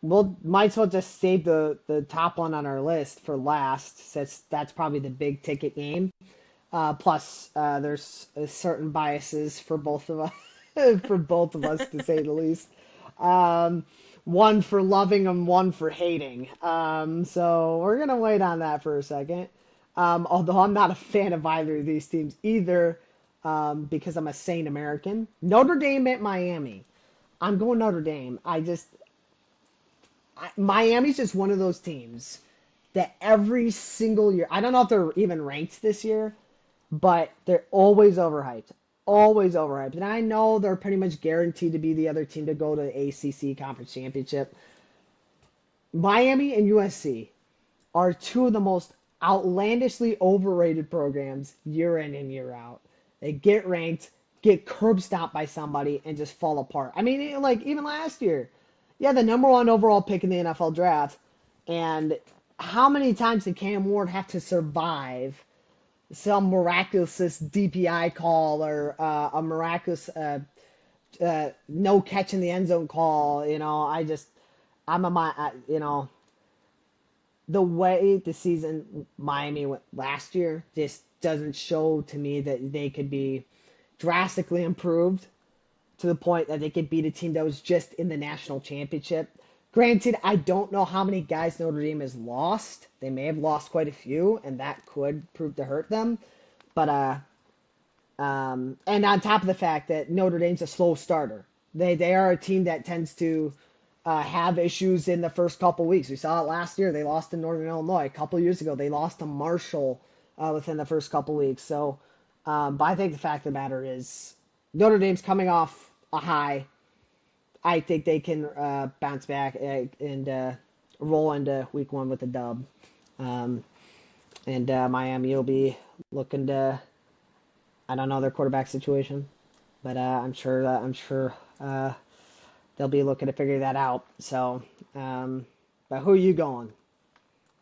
we'll might as well just save the top one on our list for last, since that's probably the big ticket game. Plus, there's certain biases for both of us, for both of us to say the least. Um, One for loving and one for hating. So we're gonna wait on that for a second. Although I'm not a fan of either of these teams either, because I'm a sane American. Notre Dame at Miami. I'm going Notre Dame. Miami's just one of those teams that every single year, I don't know if they're even ranked this year, but they're always overhyped. Always overhyped. And I know they're pretty much guaranteed to be the other team to go to the ACC Conference Championship. Miami and USC are two of the most outlandishly overrated programs year in and year out. They get ranked, get curb stomped by somebody, and just fall apart. I mean, like even last year, yeah, the number one overall pick in the NFL draft, and how many times did Cam Ward have to survive some miraculous DPI call or a miraculous no catch in the end zone call? I'm the way the season Miami went last year just doesn't show to me that they could be drastically improved to the point that they could beat a team that was just in the national championship. Granted, I don't know how many guys Notre Dame has lost. They may have lost quite a few, and that could prove to hurt them. But and on top of the fact that Notre Dame's a slow starter, they are a team that tends to have issues in the first couple weeks. We saw it last year. They lost to Northern Illinois. A couple years ago, they lost to Marshall within the first couple weeks. So, but I think the fact of the matter is Notre Dame's coming off a high. I think they can bounce back and roll into week one with a dub. Um, and Miami will be looking to. I don't know their quarterback situation, but I'm sure they'll be looking to figure that out. So, but who are you going?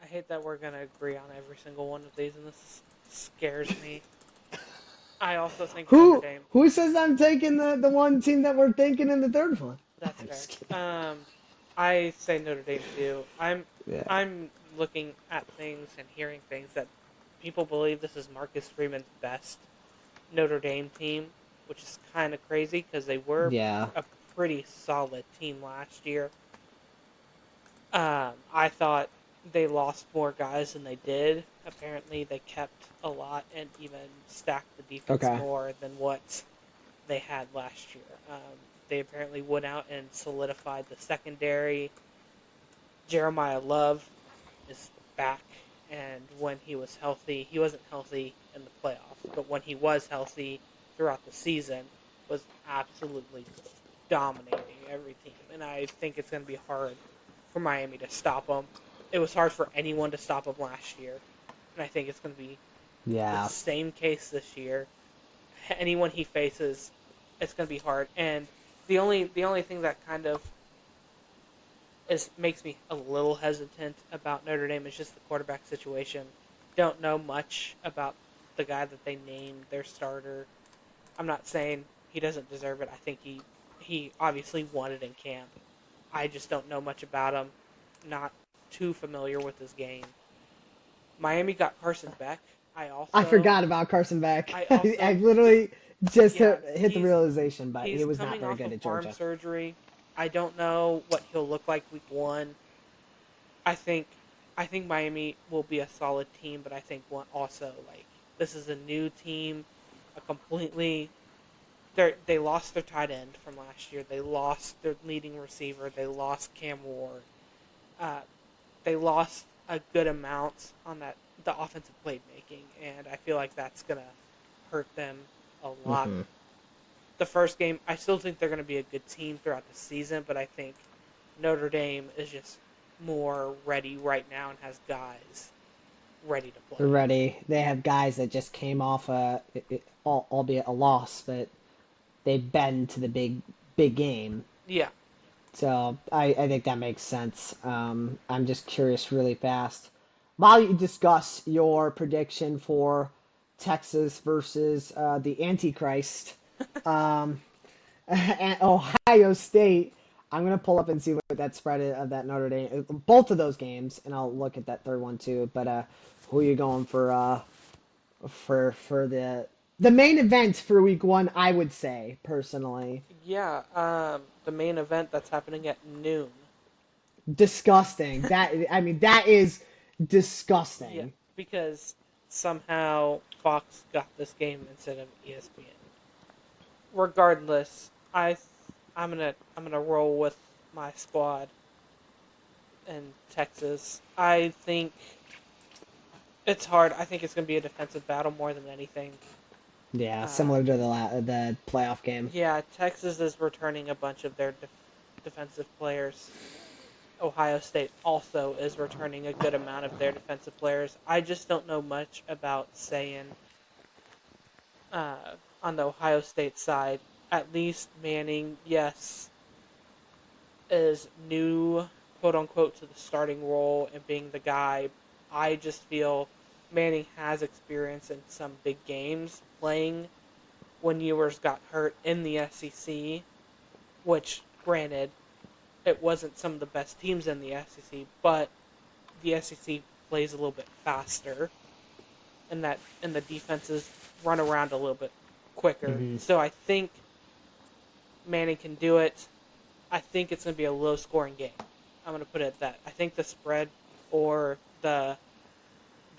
I hate that we're gonna agree on every single one of these, and this scares me. I also think Notre Dame. Who says I'm taking the one team that we're thinking in the third one? That's I'm fair. just kidding. I say Notre Dame too. Yeah. I'm looking at things and hearing things that people believe this is Marcus Freeman's best Notre Dame team, which is kind of crazy because they were Yeah. a pretty solid team last year. I thought they lost more guys than they did. Apparently, they kept a lot and even stacked the defense Okay. more than what they had last year. They apparently went out and solidified the secondary. Jeremiah Love is back, and when he was healthy, he wasn't healthy in the playoffs, but when he was healthy throughout the season, was absolutely dominating every team. And I think it's going to be hard for Miami to stop him. It was hard for anyone to stop him last year, and I think it's going to be the Yeah. same case this year. Anyone he faces, it's going to be hard. And the only thing that kind of is makes me a little hesitant about Notre Dame is just the quarterback situation. Don't know much about the guy that they named their starter. I'm not saying he doesn't deserve it. I think he obviously won it in camp. I just don't know much about him. Not too familiar with his game. Miami got Carson Beck. I I also forgot about Carson Beck. I I also literally just yeah, hit the realization, but he he's was not coming very off good of at arm Georgia. surgery. I don't know what he'll look like week 1. I think I think Miami will be a solid team, but I think one also like this is a new team, a completely they lost their tight end from last year. They lost their leading receiver. They lost Cam Ward. Uh, they lost a good amount on the offensive playmaking, and I feel like that's gonna hurt them a lot. Hmm. The first game, I still think they're gonna be a good team throughout the season, but I think Notre Dame is just more ready right now and has guys ready to They're play. ready. They have guys that just came off albeit a loss, but they've been to the big game. Yeah, So I think that makes sense. I'm just curious, really fast. While you discuss your prediction for Texas versus the Antichrist, um, and Ohio State, I'm gonna pull up and see what that spread is of that Notre Dame, both of those games, and I'll look at that third one too. But who are you going for the main event for week one? I would say personally, yeah. The main event that's happening at noon. disgusting. That I mean, that is Yeah, disgusting. because somehow Fox got this game instead of ESPN. Regardless, I'm gonna roll with my squad in Texas. I think it's hard. I think it's gonna be a defensive battle more than anything. Yeah, Uh, similar to the playoff game. yeah, Texas is returning a bunch of their defensive players. Ohio State also is returning a good amount of their defensive players. I just don't know much about saying on the Ohio State side. At least Manning, yes, is new, quote unquote, to the starting role and being the guy. I just feel Manning has experience in some big games playing when Ewers got hurt in the SEC, which, granted, it wasn't some of the best teams in the SEC, but the SEC plays a little bit faster and the defenses run around a little bit quicker. Hmm. So I think Manning can do it. I think it's going to be a low scoring game. I'm going to put it at that. I think the spread or the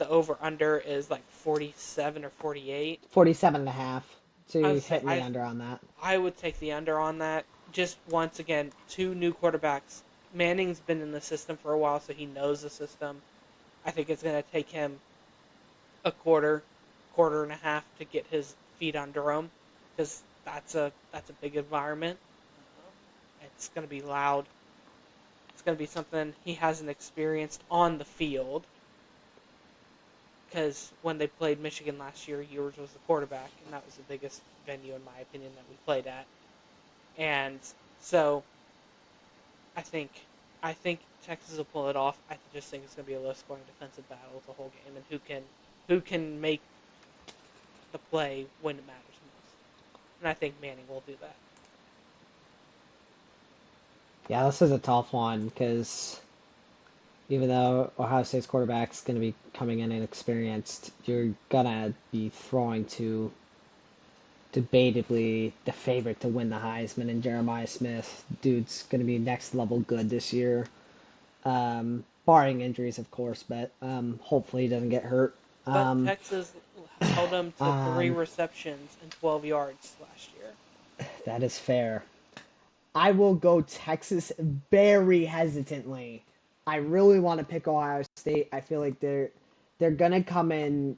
over under is like 47 or 48. 47 and a half. So I would you're say hitting the under on that. I would take the under on that. Just once again, two new quarterbacks. Manning's been in the system for a while, so he knows the system. I think it's going to take him a quarter and a half to get his feet under him because that's a big environment. It's going to be loud. It's going to be something he hasn't experienced on the field. Because when they played Michigan last year, Ewers was the quarterback, and that was the biggest venue, in my opinion, that we played at. And so I think I think Texas will pull it off. I just think it's going to be a low-scoring defensive battle the whole game, and who can make the play when it matters most. And I think Manning will do that. Yeah, this is a tough one because even though Ohio State's quarterback's going to be coming in inexperienced, you're gonna be throwing to debatably the favorite to win the Heisman and Jeremiah Smith. Dude's going to be next level good this year, barring injuries, of course, but hopefully he doesn't get hurt. But Um, Texas held them to 3 receptions and 12 yards last year. that is fair. I will go Texas very hesitantly. I really want to pick Ohio State. I feel like they're gonna come in.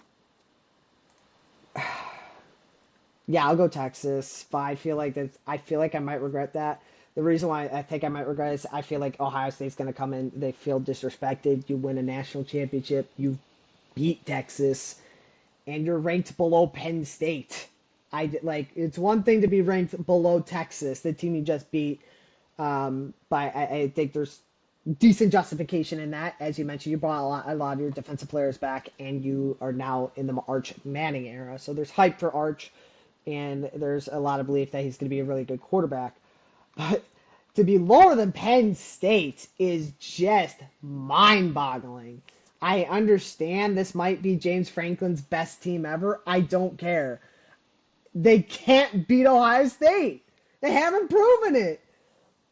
Yeah, I'll go Texas, but I feel like that. I feel like I might regret that. The reason why I think I might regret it is I feel like Ohio State's gonna come in. They feel disrespected. You win a national championship. You beat Texas, and you're ranked below Penn State. It's one thing to be ranked below Texas, the team you just beat. But I think there's decent justification in that. As you mentioned, you brought a lot of your defensive players back, and you are now in the Arch Manning era. So there's hype for Arch, and there's a lot of belief that he's going to be a really good quarterback. But to be lower than Penn State is just mind-boggling. I understand this might be James Franklin's best team ever. I don't care. They can't beat Ohio State. They haven't proven it.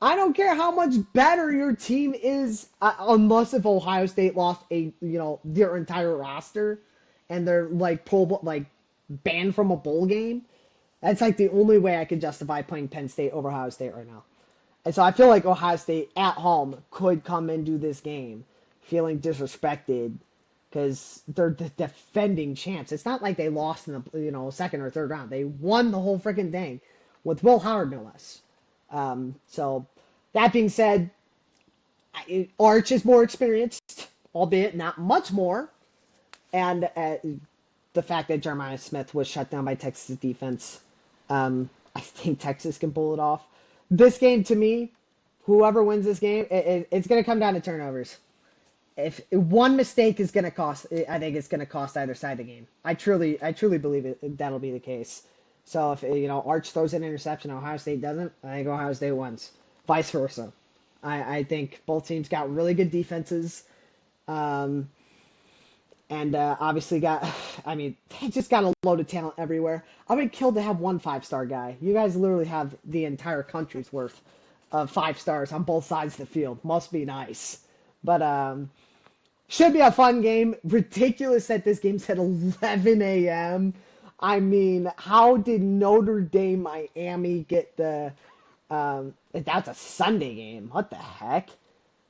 I don't care how much better your team is, unless if Ohio State lost their entire roster, and they're like banned from a bowl game. That's like the only way I could justify playing Penn State over Ohio State right now. And so I feel like Ohio State at home could come and do this game feeling disrespected because they're the defending champs. It's not like they lost in the second or third round. They won the whole freaking thing with Will Howard, no less. So that being said, Arch is more experienced, albeit not much more, and the fact that Jeremiah Smith was shut down by Texas defense, I think Texas can pull it off. This game, to me, whoever wins this game, it's going to come down to turnovers. If one mistake is going to cost, I think it's going to cost either side of the game. I truly believe that'll be the case. So if Arch throws an interception, Ohio State doesn't, I think Ohio State wins. Vice versa. I think both teams got really good defenses, and obviously they just got a load of talent everywhere. I would kill to have one 5-star guy. You guys literally have the entire country's worth of 5 stars on both sides of the field. Must be nice. But should be a fun game. Ridiculous that this game's at 11 a.m. I mean, how did Notre Dame Miami get the? That's a Sunday game. What the heck?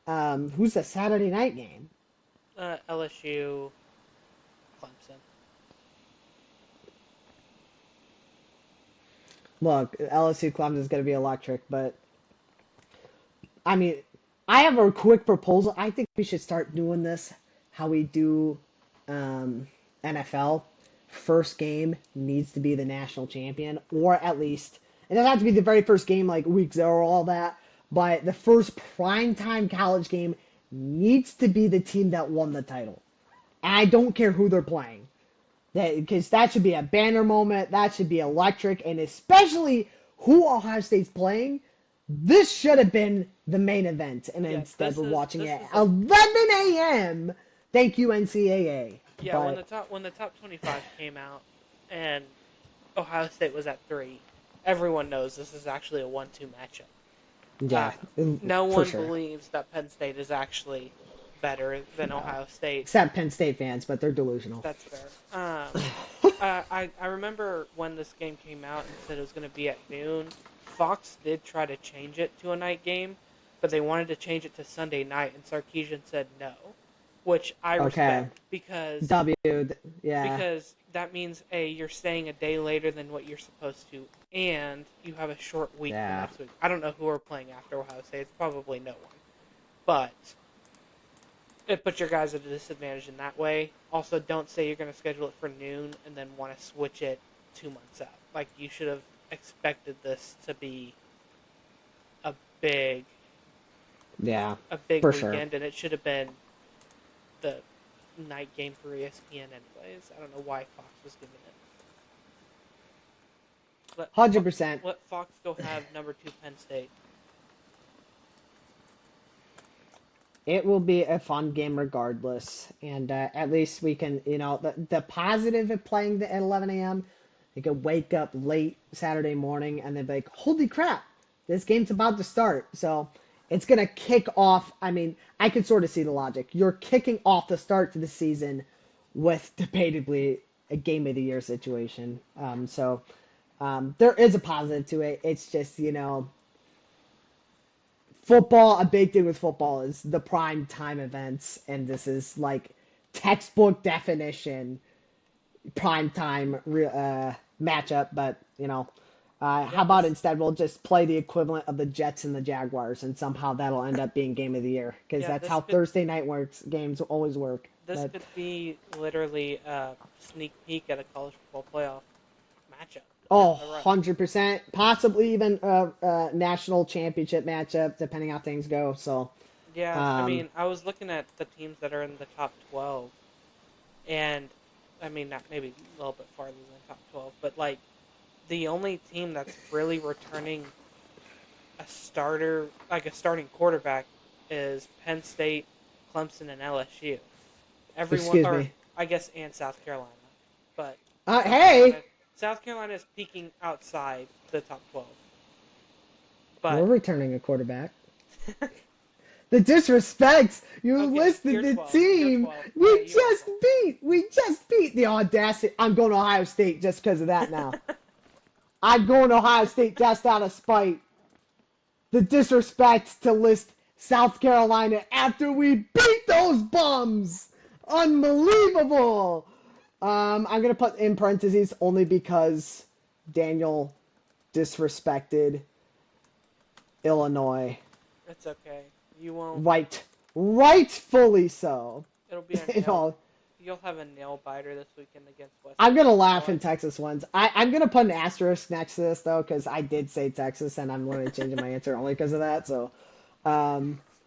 Who's the Saturday night game? LSU, Clemson. Look, LSU Clemson is going to be electric, but I mean, I have a quick proposal. I think we should start doing this how we do NFL. First game needs to be the national champion, or at least it doesn't have to be the very first game like week 0 all that, but the first primetime college game needs to be the team that won the title. And I don't care who they're playing. Because that should be a banner moment. That should be electric. And especially who Ohio State's playing, this should have been the main event. And instead we're watching it at 11 a.m. Thank you, NCAA. Yeah, when the top 25 came out and Ohio State was at 3, everyone knows this is actually a 1-2 matchup. Yeah, no one sure. believes that Penn State is actually better than Ohio State. Except Penn State fans, but they're delusional. That's fair. I remember when this game came out and said it was going to be at noon. Fox did try to change it to a night game, but they wanted to change it to Sunday night, and Sarkisian said no, which I respect because yeah, because that means you're staying a day later than what you're supposed to and you have a short week the Yeah. next week. I don't know who are playing after Ohio State. It's probably no one, but it puts your guys at a disadvantage in that way. Also, don't say you're going to schedule it for noon and then want to switch it 2 months out. Like, you should have expected this to be a big Yeah, a big for sure. weekend, and it should have been the night game for ESPN anyways. I don't know why Fox was giving it. Let 100%. let Fox go have number 2 Penn State. It will be a fun game regardless, and at least we can, the positive of playing at 11 a.m. You can wake up late Saturday morning and then be like, "Holy crap, this game's about to start!" So it's gonna kick off. I mean, I can sort of see the logic. You're kicking off the start to the season with debatably a game of the year situation. There is a positive to it. It's just, football, a big thing with football is the prime time events, and this is like textbook definition prime time matchup. But how Yeah, about instead we'll just play the equivalent of the Jets and the Jaguars, and somehow that'll end up being game of the year because yeah, that's how Thursday night works. Games always work. this But could be literally a sneak peek at a college football playoff matchup oh, down the road. 100%, possibly even a national championship matchup, depending how things go. So, Yeah, I um, mean, I was looking at the teams that are in the top 12, and I mean, not maybe a little bit farther than top 12, but like the only team that's really returning a starter, like a starting quarterback, is Penn State, Clemson, and LSU. Everyone, excuse or me. I guess, and South Carolina, but South Hey, Carolina, South Carolina is peaking outside the top 12. we're But returning a quarterback. The disrespect. You okay, listed you're the 12. You're team 12. Yeah, we you are just beat. We just beat the audacity. I'm going to Ohio State just because of that now. 12. I'm going to Ohio State just out of spite. The disrespect to list South Carolina after we beat those bums. Unbelievable. I'm going to put in parentheses only because Daniel disrespected Illinois. It's okay. You won't. Right. Rightfully so. It'll be a you nail. know, You'll have a nail biter this weekend against I'm Western gonna laugh in Illinois. Texas ones. I'm gonna put an asterisk next to this though, because I did say Texas, and I'm literally changing my answer only because of that. So,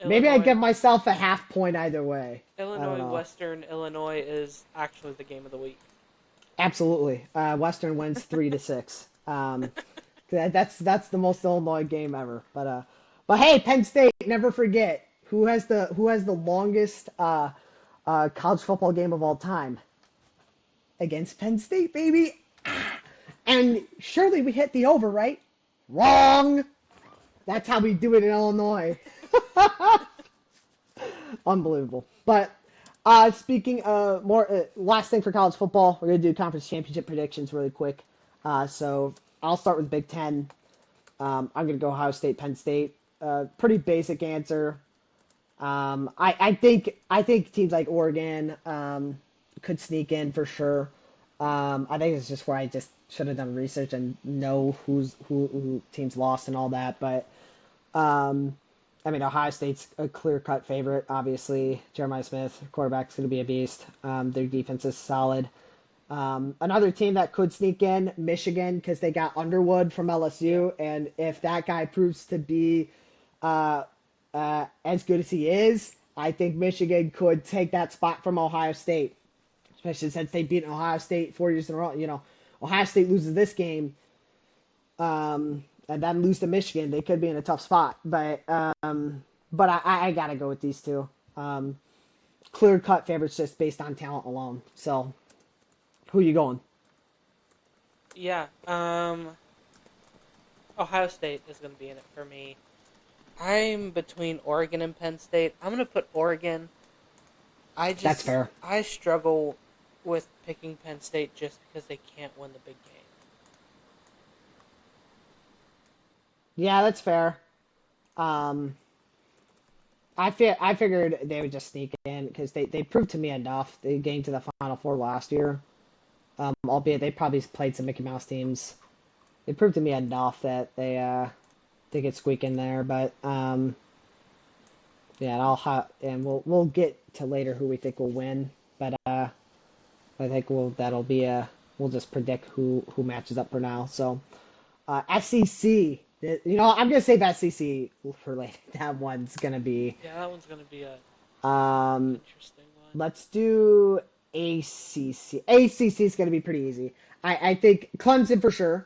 maybe I give Illinois, myself a half point either way. I don't Illinois, know. Western Illinois is actually the game of the week. Absolutely, Western wins 3-6. That's the most Illinois game ever. But hey, Penn State, never forget who has the longest college football game of all time against Penn State, baby. And surely we hit the over, right? Wrong. That's how we do it in Illinois. Unbelievable. But speaking more, last thing for college football, we're gonna do conference championship predictions really quick. So I'll start with Big Ten. I'm gonna go Ohio State, Penn State. Pretty basic answer. I think teams like Oregon could sneak in for sure. I think it's just where I just should have done research and know who teams lost and all that. But I mean, Ohio State's a clear cut favorite. Obviously, Jeremiah Smith, quarterback's going to be a beast. Their defense is solid. Another team that could sneak in, Michigan, because they got Underwood from Yeah. LSU, and if that guy proves to be uh, as good as he is, I think Michigan could take that spot from Ohio State, especially since they beat Ohio State 4 years in a row. Ohio State loses this game, and then lose to Michigan, they could be in a tough spot. But I gotta go with these two. Clear cut favorites just based on talent alone. So who you going? Yeah. Ohio State is going to be in it for me. I'm between Oregon and Penn State. I'm going to put Oregon. That's fair. I struggle with picking Penn State just because they can't win the big game. Yeah, that's fair. Um, I figured they would just sneak in because they proved to me enough. They gained to the Final Four last year, albeit they probably played some Mickey Mouse teams. It proved to me enough that they could squeak in there. But yeah, and we'll get to later who we think will win. But I think that'll be a we'll just predict who matches up for now. So SEC, I'm gonna save SEC for later. That one's gonna be. Yeah, that one's gonna be a Um, interesting one. let's do ACC. ACC is gonna be pretty easy. I think Clemson for sure.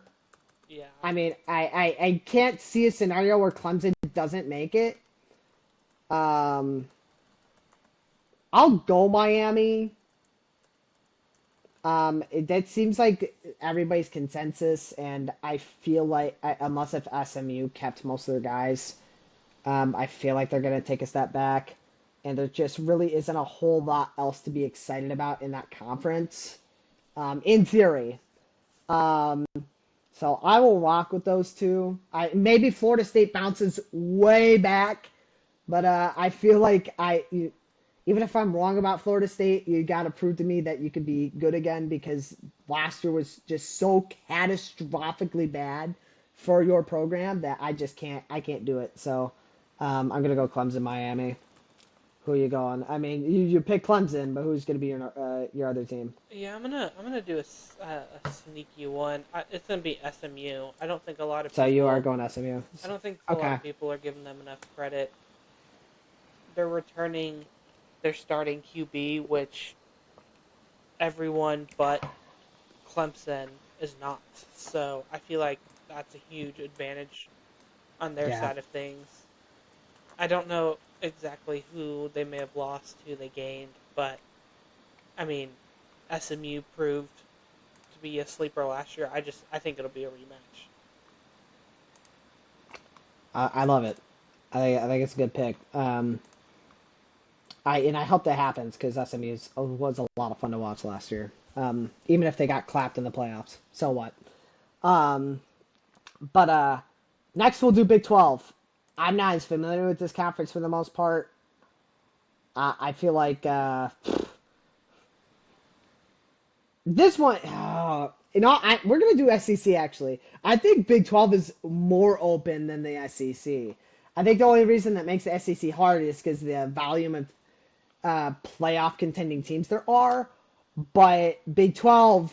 Yeah, I mean, I can't see a scenario where Clemson doesn't make it. Um, I'll go Miami. That seems like everybody's consensus, and I feel like unless if SMU kept most of their guys, I feel like they're going to take a step back, and there just really isn't a whole lot else to be excited about in that conference, in theory. Um, so I will rock with those two. Maybe Florida State bounces way back, but I feel like even if I'm wrong about Florida State, you got to prove to me that you could be good again because last year was just so catastrophically bad for your program that I can't do it. So I'm gonna go Clemson, Miami. Who are you going? I mean, you pick Clemson, but who's gonna be your other team? yeah. I'm gonna do a sneaky one. It's gonna be SMU. I don't think a lot of So you are people. going SMU. I don't think a lot Okay. of people are giving them enough credit. They're returning their starting QB, which everyone but Clemson is not. So I feel like that's a huge advantage on their Yeah. side of things. I don't know exactly who they may have lost, who they gained, but I mean, SMU proved to be a sleeper last year. I think it'll be a rematch. I love it. I think it's a good pick. I hope that happens because was a lot of fun to watch last year. Even if they got clapped in the playoffs, so what? Um, but next we'll do Big 12. I'm not as familiar with this conference for the most part. I feel like this one, we're gonna do SEC actually. I think Big 12 is more open than the SEC. I think the only reason that makes the SEC hard is because the volume of playoff contending teams there are, but Big 12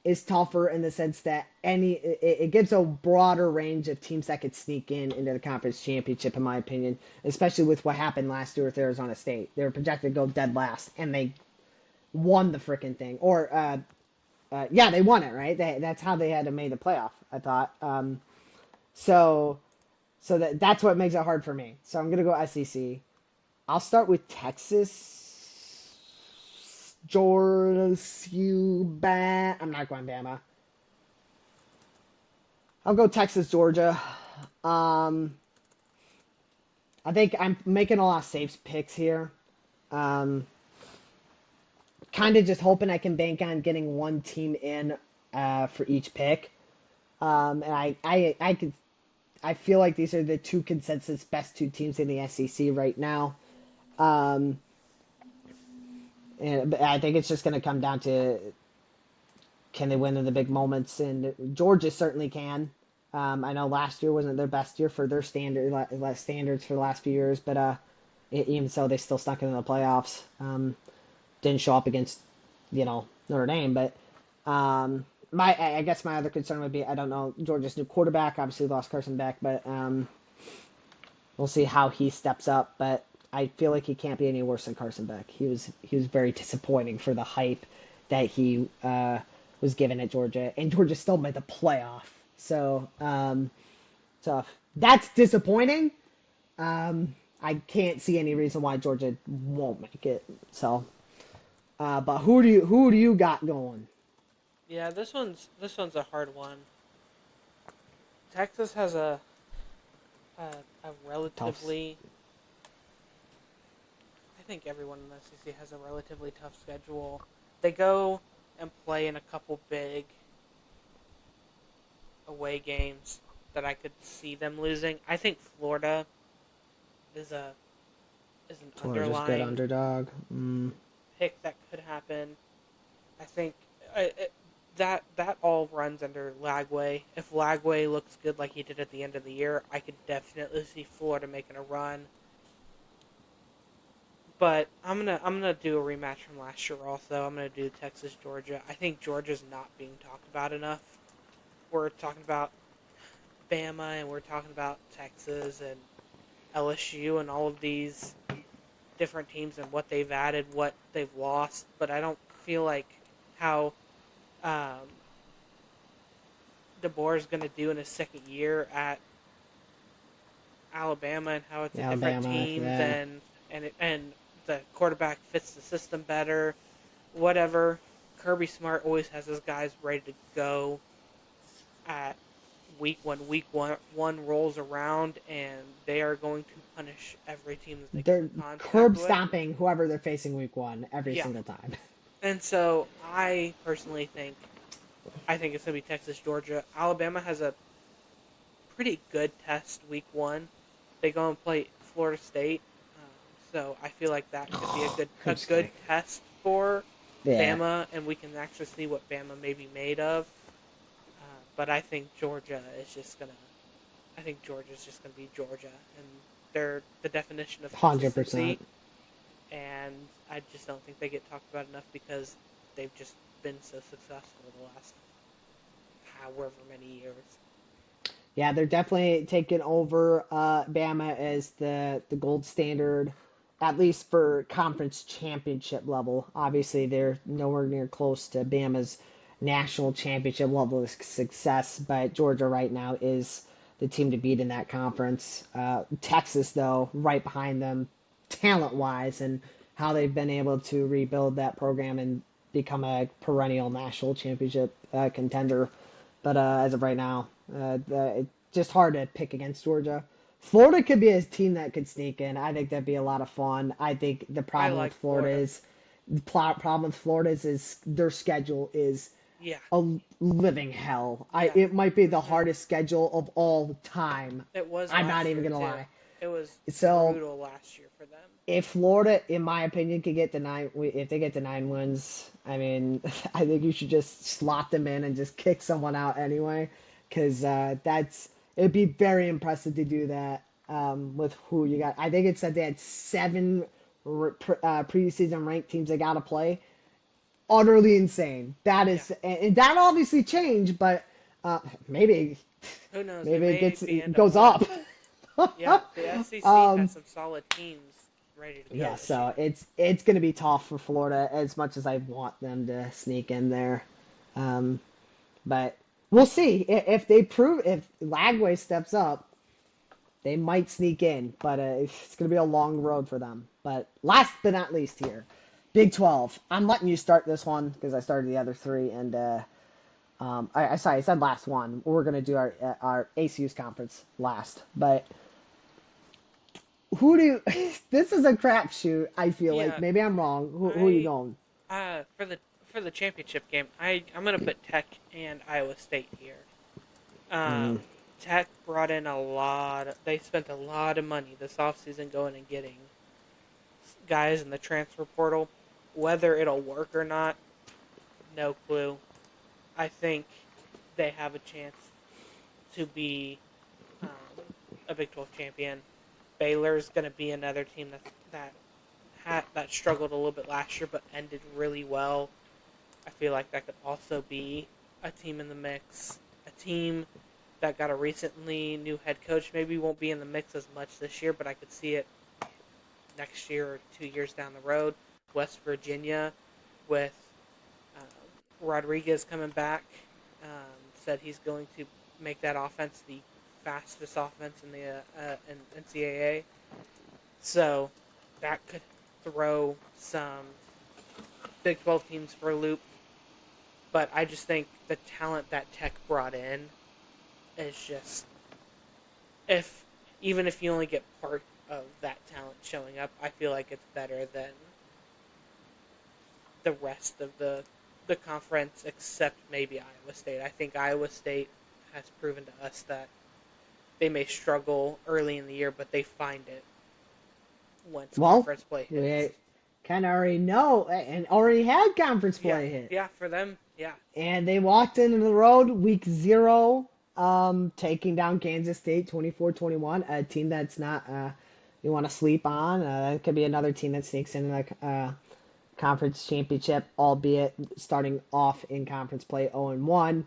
is tougher in the sense that it gives a broader range of teams that could sneak in into the conference championship, in my opinion, especially with what happened last year with Arizona State. They were projected to go dead last, and they won the freaking thing. Or yeah, they won it, right? That's how they had to make the playoff. I thought. So that's what makes it hard for me. So I'm gonna go SEC. I'll start with Texas, Georgia, I'm not going Bama. I'll go Texas, Georgia. Um, I think I'm making a lot of safe picks here. Um, kind of just hoping I can bank on getting one team in for each pick. And I feel like these are the two consensus best two teams in the SEC right now. Um, and I think it's just going to come down to can they win in the big moments, and Georgia certainly can. I know last year wasn't their best year for their standards for the last few years, but even so, they still stuck in the playoffs. Didn't show up against Notre Dame, but I guess my other concern would be I don't know Georgia's new quarterback. Obviously lost Carson Beck, but we'll see how he steps up. But I feel like he can't be any worse than Carson Beck. He was very disappointing for the hype that he was given at Georgia, and Georgia still made the playoff. So that's disappointing. I can't see any reason why Georgia won't make it. So, but who do you got going? Yeah, this one's a hard one. Texas has a Tough. relatively. I think everyone in the SEC has a relatively tough schedule. They go and play in a couple big away games that I could see them losing. I think Florida is a is an Florida's good underlying underdog. pick that could happen. I think uh, it, that all runs under Lagway. If Lagway looks good like he did at the end of the year, I could definitely see Florida making a run. But I'm gonna do a rematch from last year. Also, I'm gonna do Texas Georgia. I think Georgia's not being talked about enough. We're talking about Bama and we're talking about Texas and LSU and all of these different teams and what they've added, what they've lost. But I don't feel like how um, DeBoer is going to do in his second year at Alabama and how it's a different Alabama, team yeah. than and the quarterback fits the system better. Whatever. Kirby Smart always has his guys ready to go at week one rolls around, and they are going to punish every team that they come They're in contact curb with. stomping whoever they're facing week one every Yeah, single time. and so I personally think it's going to be Texas Georgia. Alabama has a pretty good test week one. They go and play Florida State, so I feel like that could be a good I'm a just good kidding. test for Yeah, Bama, and we can actually see what Bama may be made of. But I think Georgia is just gonna. I think Georgia's just gonna be Georgia, and they're the definition of 100%. consistency. And I just don't think they get talked about enough because they've just been so successful the last however many years. Yeah, they're definitely taking over Bama as the gold standard, at least for conference championship level. Obviously, they're nowhere near close to Bama's national championship level of success, but Georgia right now is the team to beat in that conference. Texas, though, right behind them, talent wise, and how they've been able to rebuild that program and become a perennial national championship contender. But as of right now, it's just hard to pick against Georgia. Florida could be a team that could sneak in. I think that'd be a lot of fun. I think I like Florida. the problem with Florida is their schedule is Yeah, a living hell. yeah. It might be the hmm hardest schedule of all time. It was I'm not last even year gonna too. lie. It was So brutal last year for them. if Florida, in my opinion, could get to if they get to 9 wins, I mean, I think you should just slot them in and just kick someone out anyway, because it'd be very impressive to do that with who you got. I think it said they had seven preseason ranked teams they got to play. Utterly insane. That Yeah. is, and that obviously changed, but maybe Who knows? They maybe it may gets be it end up goes up. winning. Yeah, the SEC has some solid teams ready to go Yeah, this so year. it's going to be tough for Florida as much as I want them to sneak in there. Um, but we'll see if they prove if Lagway steps up, they might sneak in. But it's going to be a long road for them. But last but not least here, Big 12. I'm letting you start this one because I started the other three, and I said last one. We're going to do our ACU's conference last, but who do this is a crapshoot. I feel like Yeah, maybe I'm wrong. Who are you I going? for the championship game, I'm gonna put Tech and Iowa State here. Um, Mm. Tech brought in a lot. They spent a lot of money this offseason going and getting guys in the transfer portal. Whether it'll work or not, no clue. I think they have a chance to be a Big 12 champion. Baylor's going to be another team that struggled a little bit last year, but ended really well. I feel like that could also be a team in the mix. A team that got a recently new head coach maybe won't be in the mix as much this year, but I could see it next year or 2 years down the road. West Virginia with Rodriguez coming back said he's going to make that offense the fastest offense in the in NCAA. So that could throw some Big 12 teams for a loop. But I just think the talent that Tech brought in is just if even if you only get part of that talent showing up, I feel like it's better than the rest of the conference except maybe Iowa State. I think Iowa State has proven to us that they may struggle early in the year, but they find it once Well, conference play we hits. kind of already know and already had conference Yeah, play hit. yeah, for them Yeah. And they walked into the road week 0, taking down Kansas State 24-21, a team that's not you want to sleep on. It could be another team that sneaks in the conference championship, albeit starting off in conference play 0-1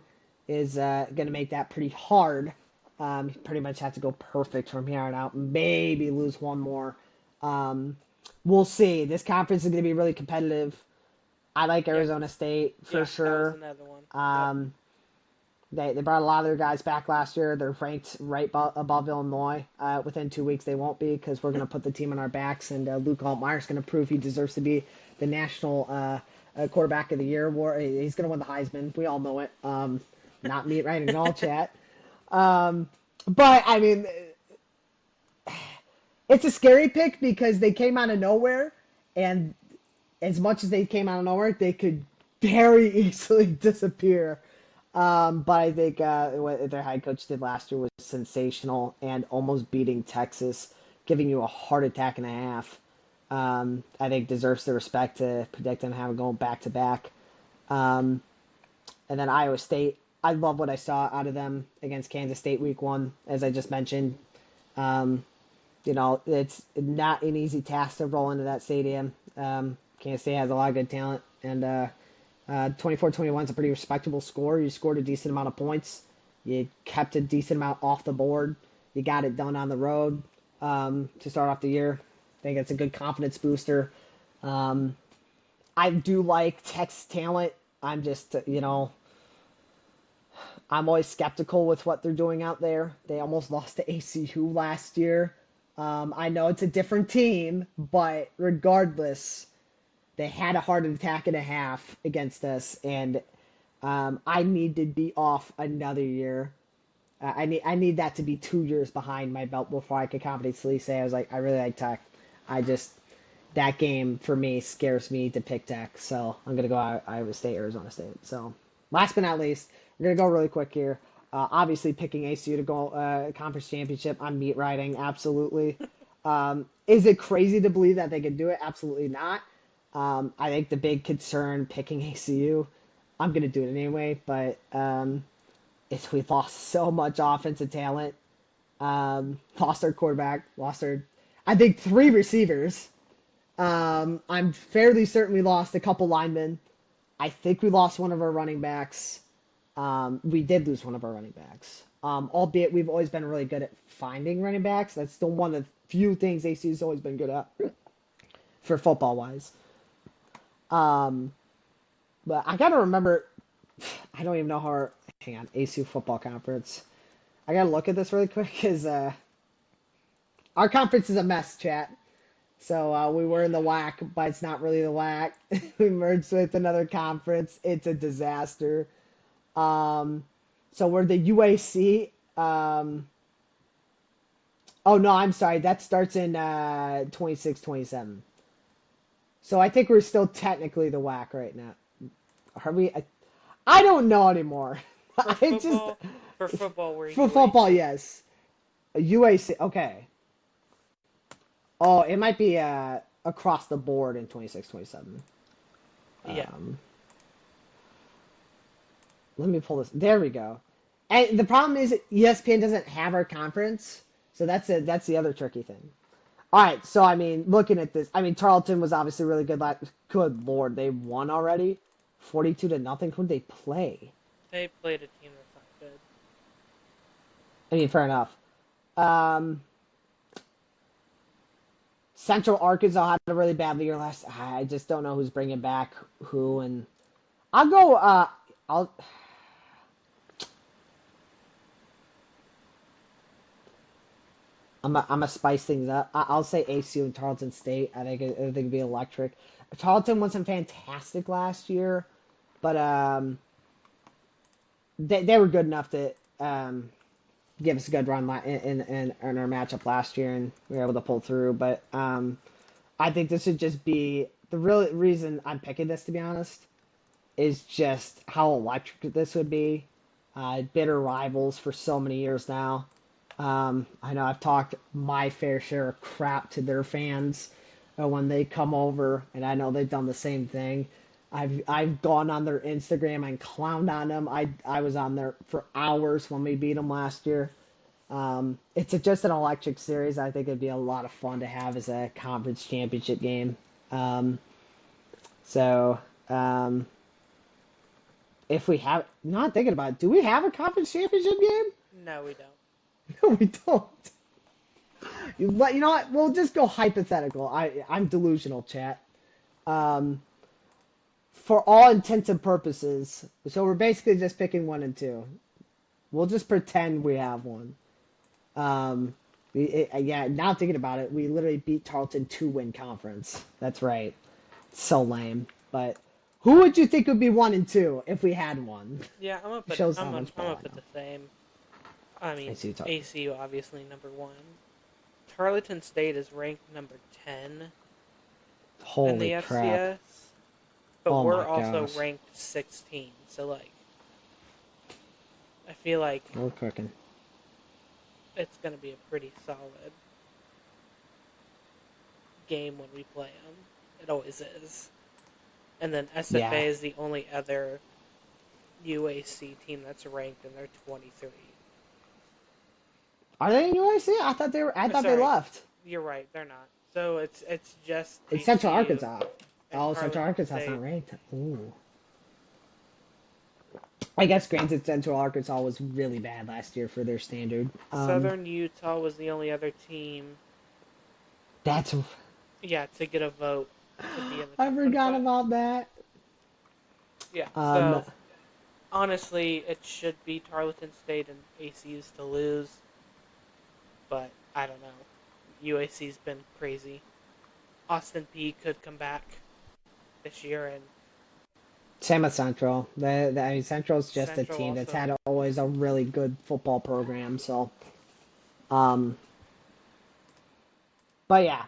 is going to make that pretty hard. You pretty much have to go perfect from here on out. Maybe lose one more. Um, we'll see. This conference is going to be really competitive. I like Yeah, Arizona because State for yeah, that was sure. another one. Yep. Um, they brought a lot of their guys back last year. They're ranked right above Illinois. Within 2 weeks, they won't be because we're going to put the team on our backs, and Luke Altmaier's going to prove he deserves to be the national quarterback of the year award. He's going to win the Heisman. We all know it. Not me writing in all chat. But I mean, it's a scary pick because they came out of nowhere, and as much as they came out of nowhere, they could very easily disappear. But I think what their head coach did last year was sensational and almost beating Texas, giving you a heart attack and a half. I think deserves the respect to predict them having going back to back. And then Iowa State, I love what I saw out of them against Kansas State week 1, as I just mentioned. Um, it's not an easy task to roll into that stadium. Kansas State has a lot of good talent, and 24-21 is a pretty respectable score. You scored a decent amount of points. You kept a decent amount off the board. You got it done on the road to start off the year. I think it's a good confidence booster. I do like Texas talent. I'm just, I'm always skeptical with what they're doing out there. They almost lost to ACU last year. I know it's a different team, but regardless, they had a heart attack and a half against us, and I need to be off another year. I need that to be 2 years behind my belt before I could confidently say I really like Tech. I just that game for me scares me to pick Tech, so I'm gonna go Iowa State, Arizona State. So last but not least, we're gonna go really quick here. Obviously, picking ACU to go conference championship. I'm meat riding absolutely. Is it crazy to believe that they could do it? Absolutely not. I think the big concern picking ACU, I'm gonna do it anyway, but it's we've lost so much offensive talent. Lost our quarterback, lost our, I think 3 receivers. I'm fairly certain we lost a couple linemen. I think we lost one of our running backs. We did lose one of our running backs. Albeit we've always been really good at finding running backs. That's still one of the few things ACU's always been good at for football wise. But I gotta remember, I don't even know how hang on, ACU football conference. I gotta look at this really quick because our conference is a mess, chat. So we were in the Yeah. WAC, but it's not really the WAC. We merged with another conference. It's a disaster. Um, so we're the UAC. Oh no, I'm sorry. That starts in 26, 27. So I think we're still technically the WAC right now. Are we? I don't know anymore. For I just football, for football, we're for football, UAC. yes. UAC. Okay. Oh, it might be across the board in 26, 27. Yeah. Um, let me pull this. There we go. And the problem is ESPN doesn't have our conference, so that's the other tricky thing. All right, so I mean, looking at this, I mean, Tarleton was obviously really good. Good lord, they won already, 42-0. Who did they play? They played a team that's not good. I mean, fair enough. Um, Central Arkansas had a really bad year last. I just don't know who's bringing back who, and I'll go. I'll. I'm a spice things up. I'll say ACU and Tarleton State. I think it'd be electric. Tarleton wasn't fantastic last year, but they were good enough to give us a good run in our matchup last year, and we were able to pull through. But I think this would just be the real reason I'm picking this, to be honest, is just how electric this would be. Bitter rivals for so many years now. I know I've talked my fair share of crap to their fans when they come over, and I know they've done the same thing. I've gone on their Instagram and clowned on them. I was on there for hours when we beat them last year. Just an electric series. I think it'd be a lot of fun to have as a conference championship game. Um, so um, if we have, not thinking about it, do we have a conference championship game? No, we don't. No, we don't. You know what? We'll just go hypothetical. I'm delusional, chat. Um, for all intents and purposes, so we're basically just picking one and two. We'll just pretend we have one. Yeah, now thinking about it, we literally beat Tarleton to win conference. That's right. So lame. But who would you think would be one and two if we had one? Yeah, Shows how much I'm ball gonna I put know. the same. I I mean, see you talking. ACU obviously number one. Tarleton State is ranked number 10 in Holy the crap. FCS, but Oh we're my also gosh. ranked 16. So like, I feel like We're cooking. it's gonna be a pretty solid game when we play them. It always is. And then Yeah. SFA is the only other UAC team that's ranked, and they're 23. Are they in UIC? I thought they Sorry, left. you're right. They're not. So it's just It's Central ACU Arkansas. and Oh, Central Tarleton Arkansas State. not ranked. Ooh. I guess granted Central Arkansas was really bad last year for their standard. Southern Utah was the only other team, That's yeah, to get a vote to be in the I top forgot 25. about that. Yeah, Um, so honestly, it should be Tarleton State and ACU's to lose, but I don't know. UAC's been crazy. Austin P could come back this year, and Same with Central. I mean, Central's just a Central team that's also. had always a really good football program. Um, but yeah.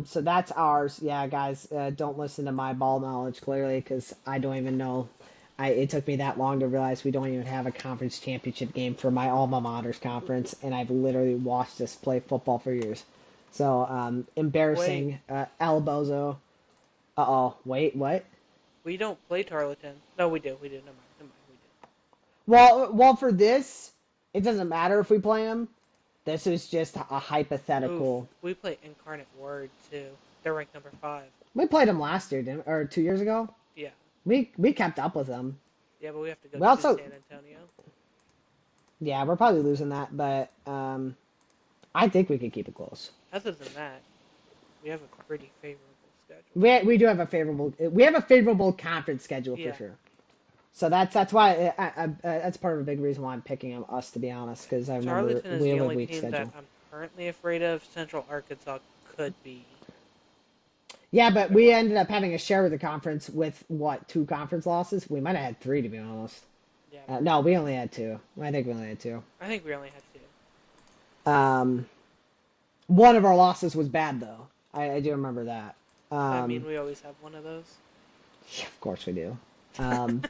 So that's ours. Yeah, guys, don't listen to my ball knowledge clearly because I don't even know. It took me that long to realize we don't even have a conference championship game for my alma mater's conference, and I've literally watched us play football for years. So Wait, embarrassing. El Bozo. Uh oh. Wait. What? we don't play Tarleton. No, we do. We do. Never mind. Never mind. We do. Well, for this, it doesn't matter if we play them. This is just a Oof. hypothetical. We play Incarnate Word too. They're ranked number 5. We played them last year, didn't, or 2 years ago. Yeah. We kept up with them. Yeah, but we have to go We to also, San Antonio. yeah, we're probably losing that, but I think we could keep it close. Other than that, we have a pretty favorable schedule. We do have a favorable conference schedule for Yeah. sure. So that's why that's part of a big reason why I'm picking us to be honest because I remember Tarleton is we the have a only weak team that schedule. I'm currently afraid of. Central Arkansas could be Yeah, a but good we one. ended up having a share of the conference with what 2 conference losses. We might have had 3 to be honest. Yeah, No, we maybe. only had 2. I think we only had 2. I think we only had 2. Um, one of our losses was bad though. I do remember that. I mean, Um, we always have one of those. yeah, of course we do. Um,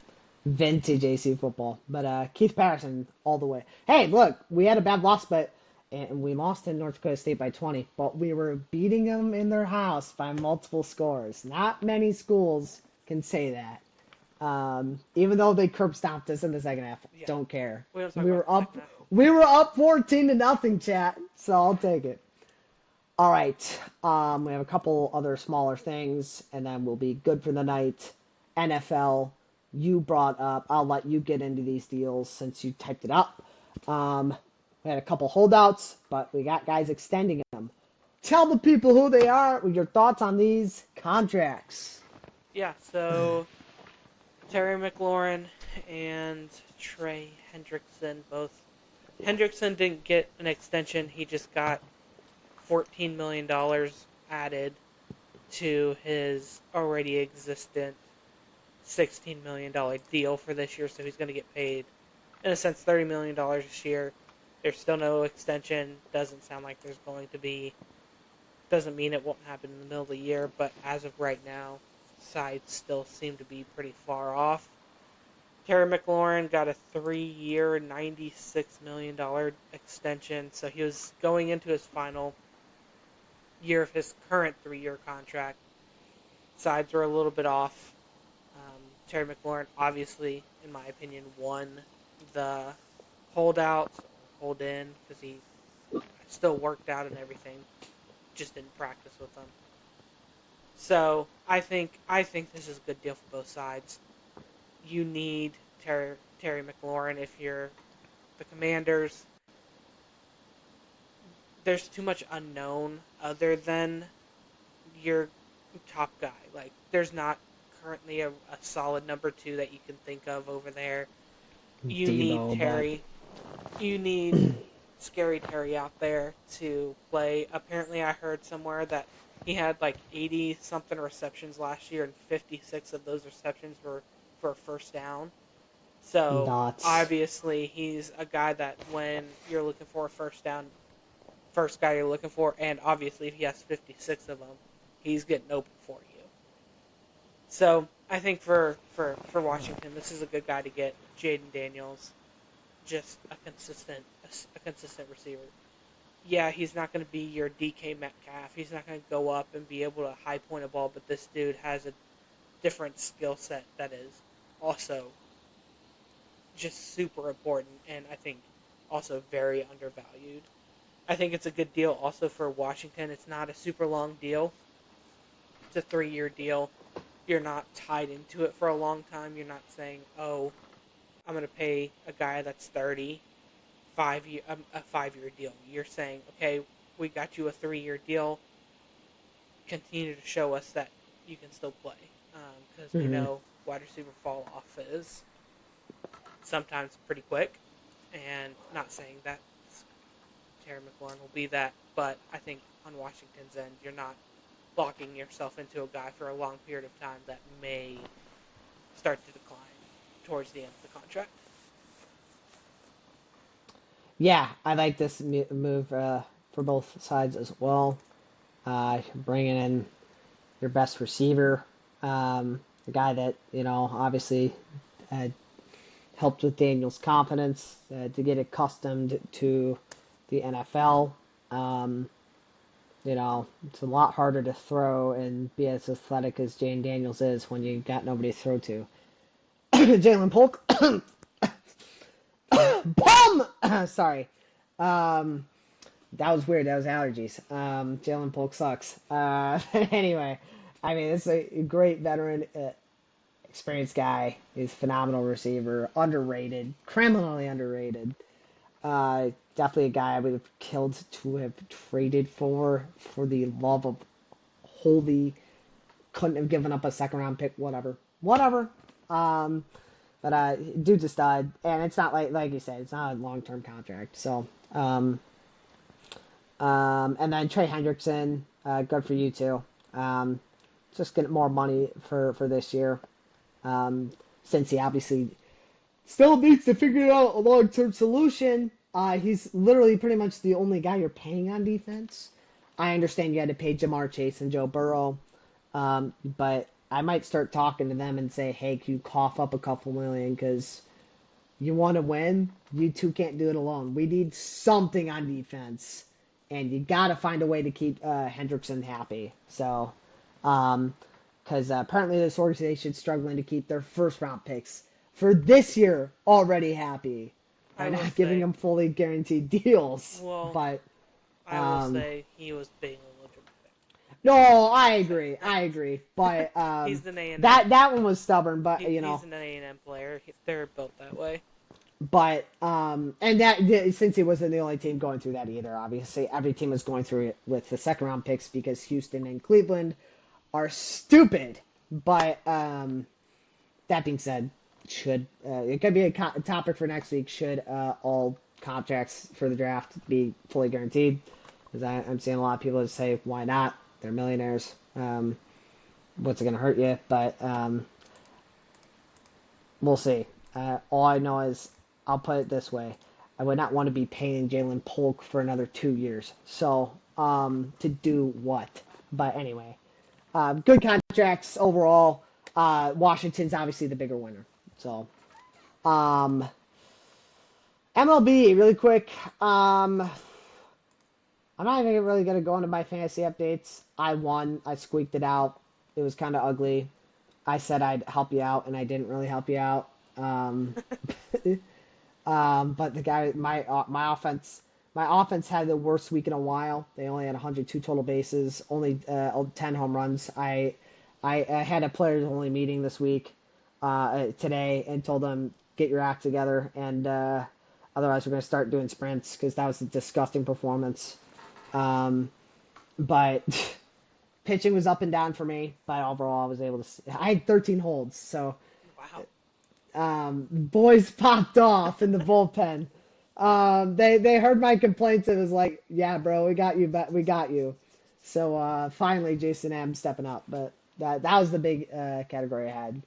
vintage AC football, but Keith Patterson all the way. Hey, look, we had a bad loss, but and we lost in North Dakota State by 20, but we were beating them in their house by multiple scores. Not many schools can say that. Even though they curb stomped us in the second half, Yeah. don't care. We don't talk We about were the second up. half. We were up 14-0, chat. So I'll take it. All right. We have a couple other smaller things, and then we'll be good for the night. NFL, you brought up. I'll let you get into these deals since you typed it up. We had a couple holdouts, but we got guys extending them. Tell the people who they are with your thoughts on these contracts. Yeah, so Terry McLaurin and Trey Hendrickson both. Hendrickson didn't get an extension. He just got $14 million added to his already existent $16 million deal for this year, so he's going to get paid, in a sense, $30 million this year. There's still no extension. Doesn't sound like there's going to be. Doesn't mean it won't happen in the middle of the year, but as of right now, sides still seem to be pretty far off. Terry McLaurin got a 3-year, $96 million extension, so he was going into his final year of his current 3-year contract. Sides were a little bit off. Terry McLaurin, obviously, in my opinion, won the holdouts or hold in because he still worked out and everything, just didn't practice with them. So I think this is a good deal for both sides. You need Terry McLaurin if you're the Commanders. There's too much unknown other than your top guy. Like there's not currently a solid number two that you can think of over there. You need Debo, but Terry. You need Scary Terry out there to play. Apparently, I heard somewhere that he had like 80 something receptions last year, and 56 of those receptions were for a first down. So nuts. obviously, he's a guy that when you're looking for a first down, first guy you're looking for, and obviously, if he has 56 of them, he's getting open for you. So I think for Washington, this is a good guy to get. Jaden Daniels, just a consistent receiver. Yeah, he's not going to be your DK Metcalf. He's not going to go up and be able to high point a ball, but this dude has a different skill set that is also just super important and I think also very undervalued. I think it's a good deal also for Washington. It's not a super long deal. It's a 3-year deal. You're not tied into it for a long time. You're not saying, "Oh, I'm going to pay a guy that's 30 5 year a 5-year deal." You're saying, "Okay, we got you a 3-year deal. Continue to show us that you can still play." Because we Hmm. know wide receiver fall off is sometimes pretty quick. And not saying that Terry McLaurin will be that, but I think on Washington's end, you're not locking yourself into a guy for a long period of time that may start to decline towards the end of the contract. Yeah, I like this move for both sides as well. Bringing in your best receiver, the guy that obviously uh, helped with Daniel's confidence to get accustomed to the NFL. Um, it's a lot harder to throw and be as athletic as Jane Daniels is when you got nobody to throw to. Jalen Polk, bum. Sorry, that was weird. That was allergies. Jalen Polk sucks. Anyway, I mean, it's a great veteran, experienced guy. He's a phenomenal receiver, underrated, criminally underrated. Definitely a guy I would have killed to have traded for the love of holy. Couldn't have given up a second round pick. Whatever. Um, but dude's a stud, and it's not like you said, it's not a long term contract. So, and then Trey Hendrickson, good for you too. Um, just getting more money for this year. Since he obviously still needs to figure out a long term solution. He's literally pretty much the only guy you're paying on defense. I understand you had to pay Jamar Chase and Joe Burrow, but I might start talking to them and say, hey, can you cough up a couple million? Because you want to win, you two can't do it alone. We need something on defense, and you got to find a way to keep Hendrickson happy. So, because apparently this organization is struggling to keep their first round picks for this year already happy I by will not giving say, them fully guaranteed deals. well, But I will say he was being a little dramatic no, I saying agree, that. I agree. But He's an A&M. that one was stubborn. But He's an A&M player. They're built that way. And that since he wasn't the only team going through that either. Obviously, every team was going through it with the second round picks because Houston and Cleveland are stupid. But that being said, should it could be a topic for next week? Should all contracts for the draft be fully guaranteed? Because I'm seeing a lot of people that say, "Why not? They're millionaires. What's it going to hurt you?" But we'll see. All I know is, I'll put it this way: I would not want to be paying Jalen Polk for another 2 years. So, to do what? But anyway, good contracts overall. Washington's obviously the bigger winner. So, um, MLB, really quick. I'm not even really going to go into my fantasy updates. I won. I squeaked it out. It was kind of ugly. I said I'd help you out, and I didn't really help you out. Um, but the guy, my offense had the worst week in a while. They only had 102 total bases, only 10 home runs. I had a players only meeting this week, today, and told them get your act together, and otherwise we're going to start doing sprints because that was a disgusting performance. Um, but pitching was up and down for me, but overall I was able to. I had 13 holds, so Wow. boys popped off in the bullpen. They heard my complaints and was like, "Yeah, bro, we got you, but we got you." So finally, Jason M stepping up, but that was the big category I had.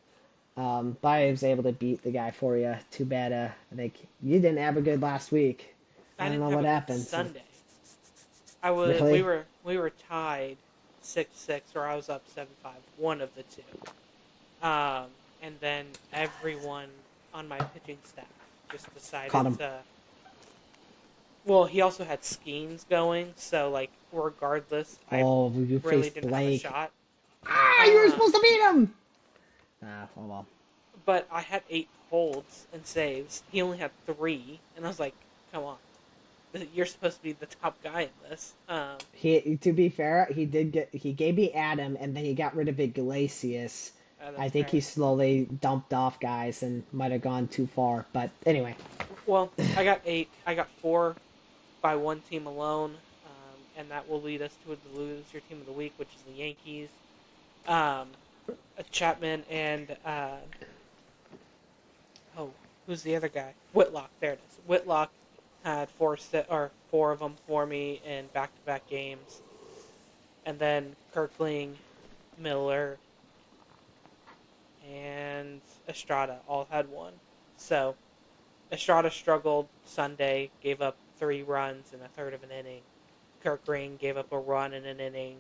But I was able to beat the guy for you. Too bad. I think you didn't have a good last week. I I don't didn't know have what a good happened. So, Sunday. I was really, we were tied 6-6, or I was up 7-5, one of the two. And then everyone on my pitching staff just caught decided him. to. Well, he also had Skeens going, so like regardless, I Oh, you really faced didn't have a Blake. shot. Ah, you were Uh, supposed to beat him. Ah, oh well. but I had 8 holds and saves. He only had 3, and I was like, "Come on, you're supposed to be the top guy in this." He, to be fair, he gave me Adam, and then he got rid of Iglesias. I That's think he right. slowly dumped off guys and might have gone too far. But anyway, Well, I got 8. I got 4 by one team alone, and that will lead us to the loser team of the week, which is the Yankees. Um, Chapman and oh, who's the other guy? Whitlock. There it is. Whitlock had four of them for me in back-to-back games, and then Kirkling, Miller, and Estrada all had one. So Estrada struggled Sunday, gave up 3 runs in a third of an inning. Kirkling gave up a run in an inning.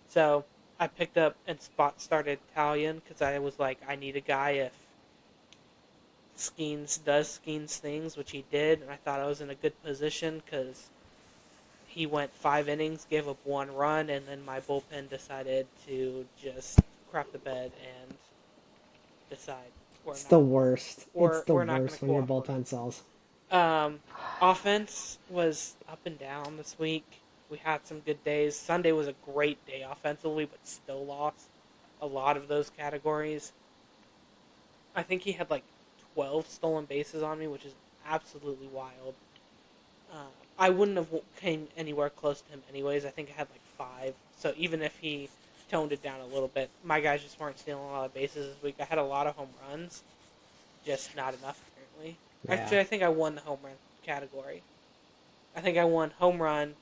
So I picked up and spot started Italian because I was like, I need a guy if Skeens does Skeens things, which he did, and I thought I was in a good position because he went 5 innings, gave up 1 run, and then my bullpen decided to just crap the bed and decide it's the worst. It's the we're not going worst to when your cooperate. bullpen sells. Um, Offense was up and down this week. We had some good days. Sunday was a great day offensively, but still lost a lot of those categories. I think he had like 12 stolen bases on me, which is absolutely wild. I wouldn't have came anywhere close to him anyways. I think I had like 5. So even if he toned it down a little bit, my guys just weren't stealing a lot of bases this week. I had a lot of home runs, just not enough apparently. Yeah. Actually, I think I won the home run category. I think I won home run,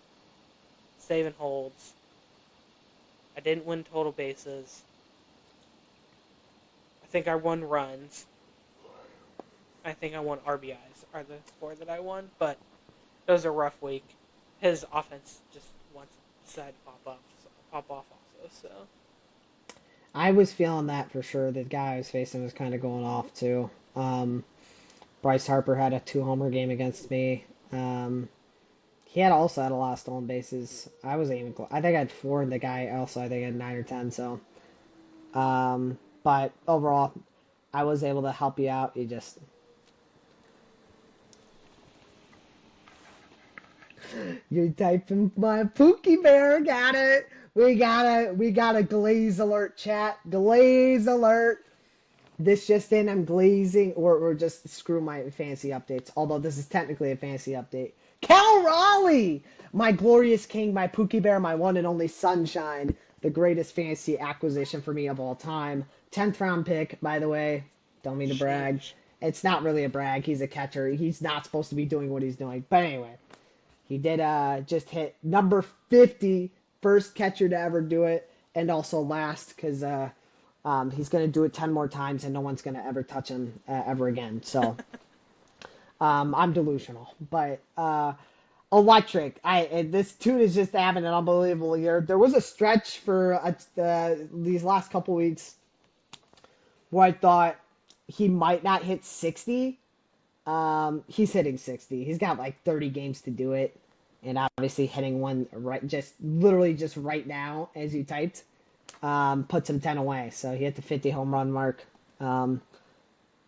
save and holds. I didn't win total bases. I think I won runs. I think I won RBIs are the 4 that I won, but it was a rough week. His offense just wants decided to pop off also. So I was feeling that for sure. The guy I was facing was kind of going off too. Bryce Harper had a 2 homer game against me. He had also had a lot of stolen bases. I wasn't even close. I think I had 4, and the guy also I think had 9 or 10. So, but overall, I was able to help you out. You just you typing my Pookie Bear. Got it. We got a glaze alert, chat. Glaze alert. This just in, I'm glazing, or just screw my fancy updates. Although this is technically a fancy update. Cal Raleigh, my glorious king, my Pookie Bear, my one and only sunshine, the greatest fantasy acquisition for me of all time. 10th round pick, by the way. Don't mean to brag. sheesh. It's not really a brag. He's a catcher. He's not supposed to be doing what he's doing. But anyway, he did just hit number 50, first catcher to ever do it, and also last because he's going to do it 10 more times and no one's going to ever touch him ever again. So I'm delusional. But electric. This tune is just having an unbelievable year. There was a stretch for these last couple weeks where I thought he might not hit 60. He's hitting 60. He's got like 30 games to do it. And obviously hitting one right, just literally just right now as you typed. puts him 10 away. So he hit the 50 home run mark. Um,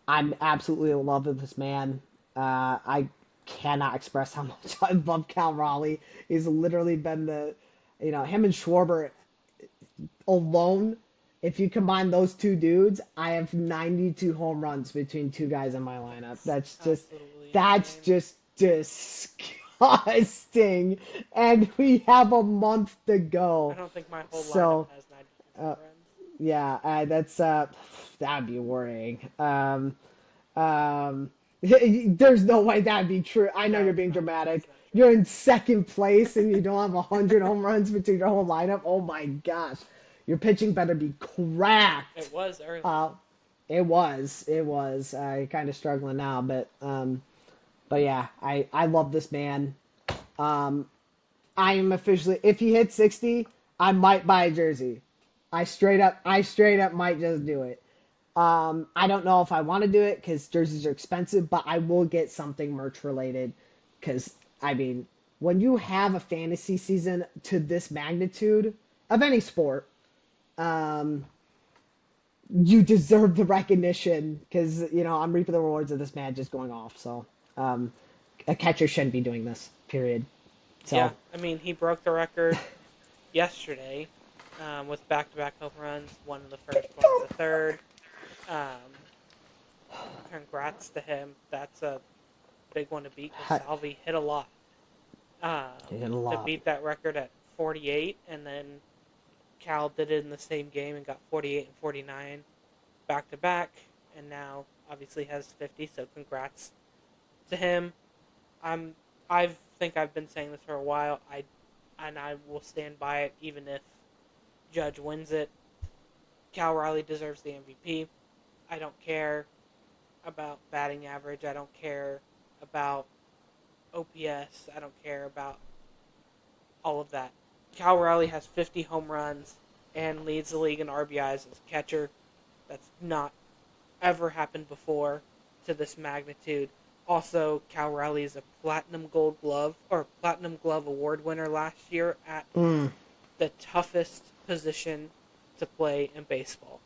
I'm absolutely in love with this man. I cannot express how much I love Cal Raleigh. He's literally been him and Schwarber alone. If you combine those two dudes, I have 92 home runs between two guys in my lineup. That's absolutely That's insane. just disgusting. And we have a month to I go. don't think my whole lineup So, has 92 home uh, runs. yeah, that'd be worrying. There's no way that'd be true. I know No, you're it's being not. It's dramatic. not You're in second place and you don't have 100 home runs between your whole lineup. Oh my gosh, your pitching better be It cracked. was early. Uh, it was. Kind of struggling now, but yeah, I love this man. Um, I am officially. If he hits 60, I might buy a jersey. I straight up might just do it. I don't know if I want to do it because jerseys are expensive, but I will get something merch related. Because I mean, when you have a fantasy season to this magnitude of any sport, um, you deserve the recognition. Because I'm reaping the rewards of this man just going off. So, um, a catcher shouldn't be doing this. Period. Yeah, So, I mean, he broke the record yesterday with back-to-back home runs, one in the first, one in the third. Um, Congrats to him. That's a big one to beat because Salvi hit a lot. he did a To lot. beat that record at 48, and then Cal did it in the same game and got 48 and 49 back to back, and now obviously has 50. So congrats to him. I'm I think I've been saying this for a while. I will stand by it even if Judge wins it. Cal Riley deserves the MVP. I don't care about batting average. I don't care about OPS. I don't care about all of that. Cal Riley has 50 home runs and leads the league in RBIs as a catcher. That's not ever happened before to this magnitude. Also, Cal Riley is a platinum gold glove or platinum glove award winner last year at Mm, the toughest position to play in baseball.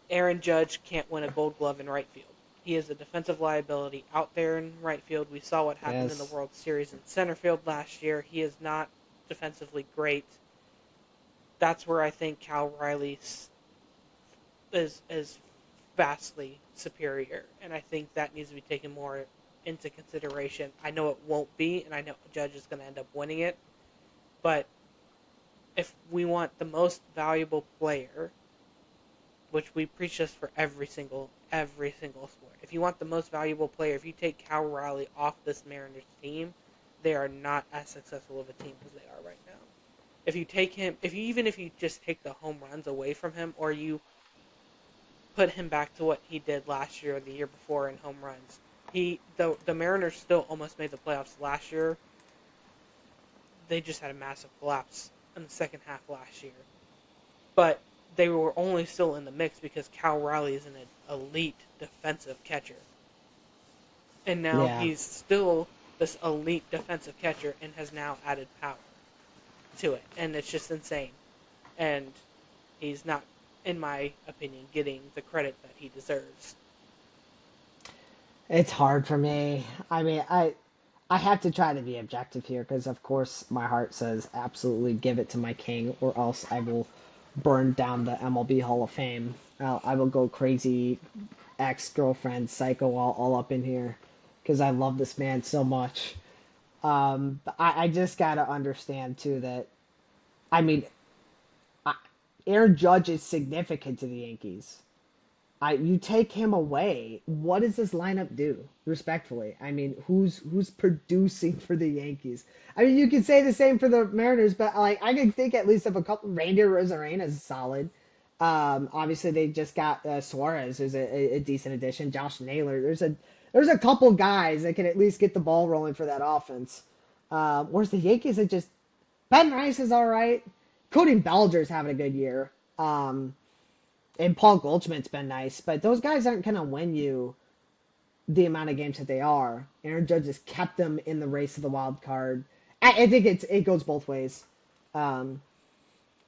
Aaron Judge can't win a gold glove in right field. He is a defensive liability out there in right field. We saw what happened in the yes. World Series in center field last year. He is not defensively great. That's where I think Cal Riley is vastly superior, and I think that needs to be taken more into consideration. I know it won't be, and I know Judge is going to end up winning it, but if we want the most valuable player, which we preach this for every single sport. If you want the most valuable player, if you take Cal Riley off this Mariners team, they are not as successful of a team as they are right now. If you take him, if you just take the home runs away from him, or you put him back to what he did last year or the year before in home runs, the Mariners still almost made the playoffs last year. They just had a massive collapse in the second half last year, but they were only still in the mix because Cal Riley is an elite defensive catcher, and now Yeah. he's still this elite defensive catcher and has now added power to it, and it's just insane. And he's not, in my opinion, getting the credit that he deserves. It's hard for me. I mean, I have to try to be objective here because, of course, my heart says absolutely give it to my king, or else I will burn down the MLB Hall of Fame. I will go crazy, ex girlfriend, psycho, all up in here because I love this man so much. But I just gotta understand too that I mean, I, Aaron Judge is significant to the Yankees. You take him away, what does this lineup do? Respectfully, I mean, who's producing for the Yankees? I mean, you could say the same for the Mariners, but like I can think at least of a couple. Reindeer Rosarena is solid. Obviously they just got Suarez, who's a decent addition. Josh Naylor. There's a couple guys that can at least get the ball rolling for that offense. Whereas the Yankees are just Ben Rice is all right. Cody Bellinger's having a good year. And Paul Goldschmidt's been nice, but those guys aren't going to win you the amount of games that they are. Aaron Judge has kept them in the race of the wild card. I think it goes both ways. Um,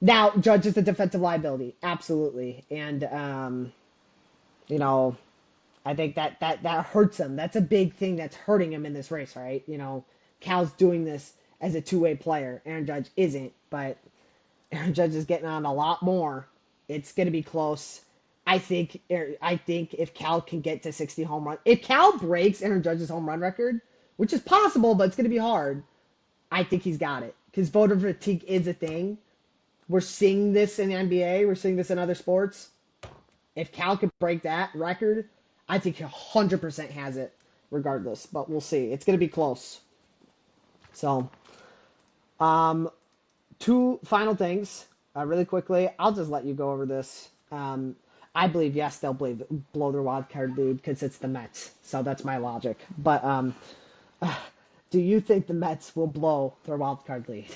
Now, Judge is a defensive liability, absolutely, and you know, I think that hurts him. That's a big thing that's hurting him in this race, right? Cal's doing this as a two-way player. Aaron Judge isn't, but Aaron Judge is getting on a lot more. It's going to be close. I think if Cal can get to 60 home run, if Cal breaks Aaron Judge's home run record, which is possible, but it's going to be hard, I think he's got it because voter fatigue is a thing. We're seeing this in the NBA. We're seeing this in other sports. If Cal could break that record, I think he 100% has it regardless. But we'll see. It's going to be close. So, um, two final things really quickly. I'll just let you go over this. I believe, yes, they'll blow their wild card lead because it's the Mets. So that's my logic. But do you think the Mets will blow their wild card lead?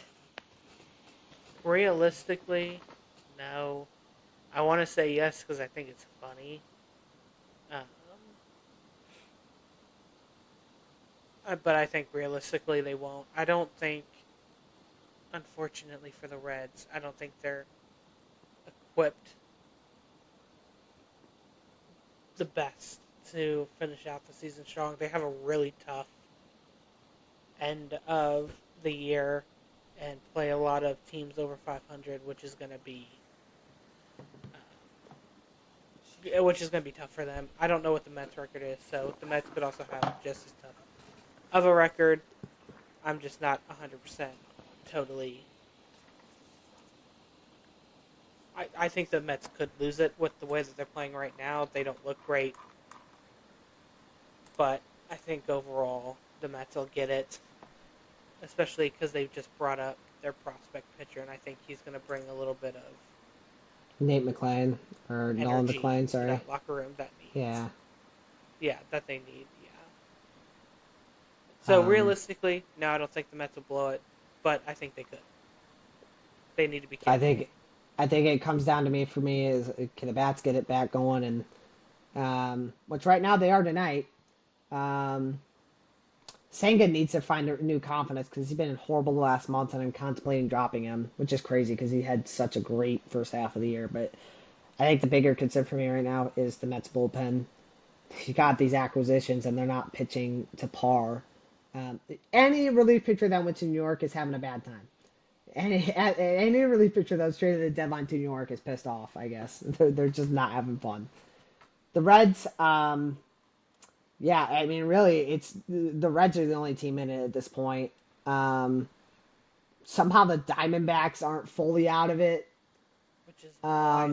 Realistically, no. I want to say yes because I think it's funny. Um, but I think realistically they won't. I don't think, unfortunately for the Reds, I don't think they're equipped the best to finish out the season strong. They have a really tough end of the year and play a lot of teams over 500, which is going to be tough for them. I don't know what the Mets record is, so the Mets could also have just as tough of a record. I'm just not 100% totally. I think the Mets could lose it with the way that they're playing right now. They don't look great, but I think overall the Mets will get it, especially because they've just brought up their prospect pitcher, and I think he's going to bring a little bit of Nate McLean or Nolan energy McLean, to sorry. that locker room that needs. Yeah. Yeah, that they need. Yeah. So Um, realistically, no, I don't think the Mets will blow it, but I think they could. They need to be I careful. think I think it comes down to me for me is can the bats get it back going and which right now they are tonight. Um, Senga needs to find a new confidence because he's been horrible the last month, and I'm contemplating dropping him, which is crazy because he had such a great first half of the year. But I think the bigger concern for me right now is the Mets bullpen. You got these acquisitions, and they're not pitching to par. Any relief pitcher that went to New York is having a bad time. Any relief pitcher that was traded at the deadline to New York is pissed off, I guess. They're just not having fun. The Reds, yeah, I mean, really, it's the Reds are the only team in it at this point. Um, Somehow the Diamondbacks aren't fully out of it. Which is Um,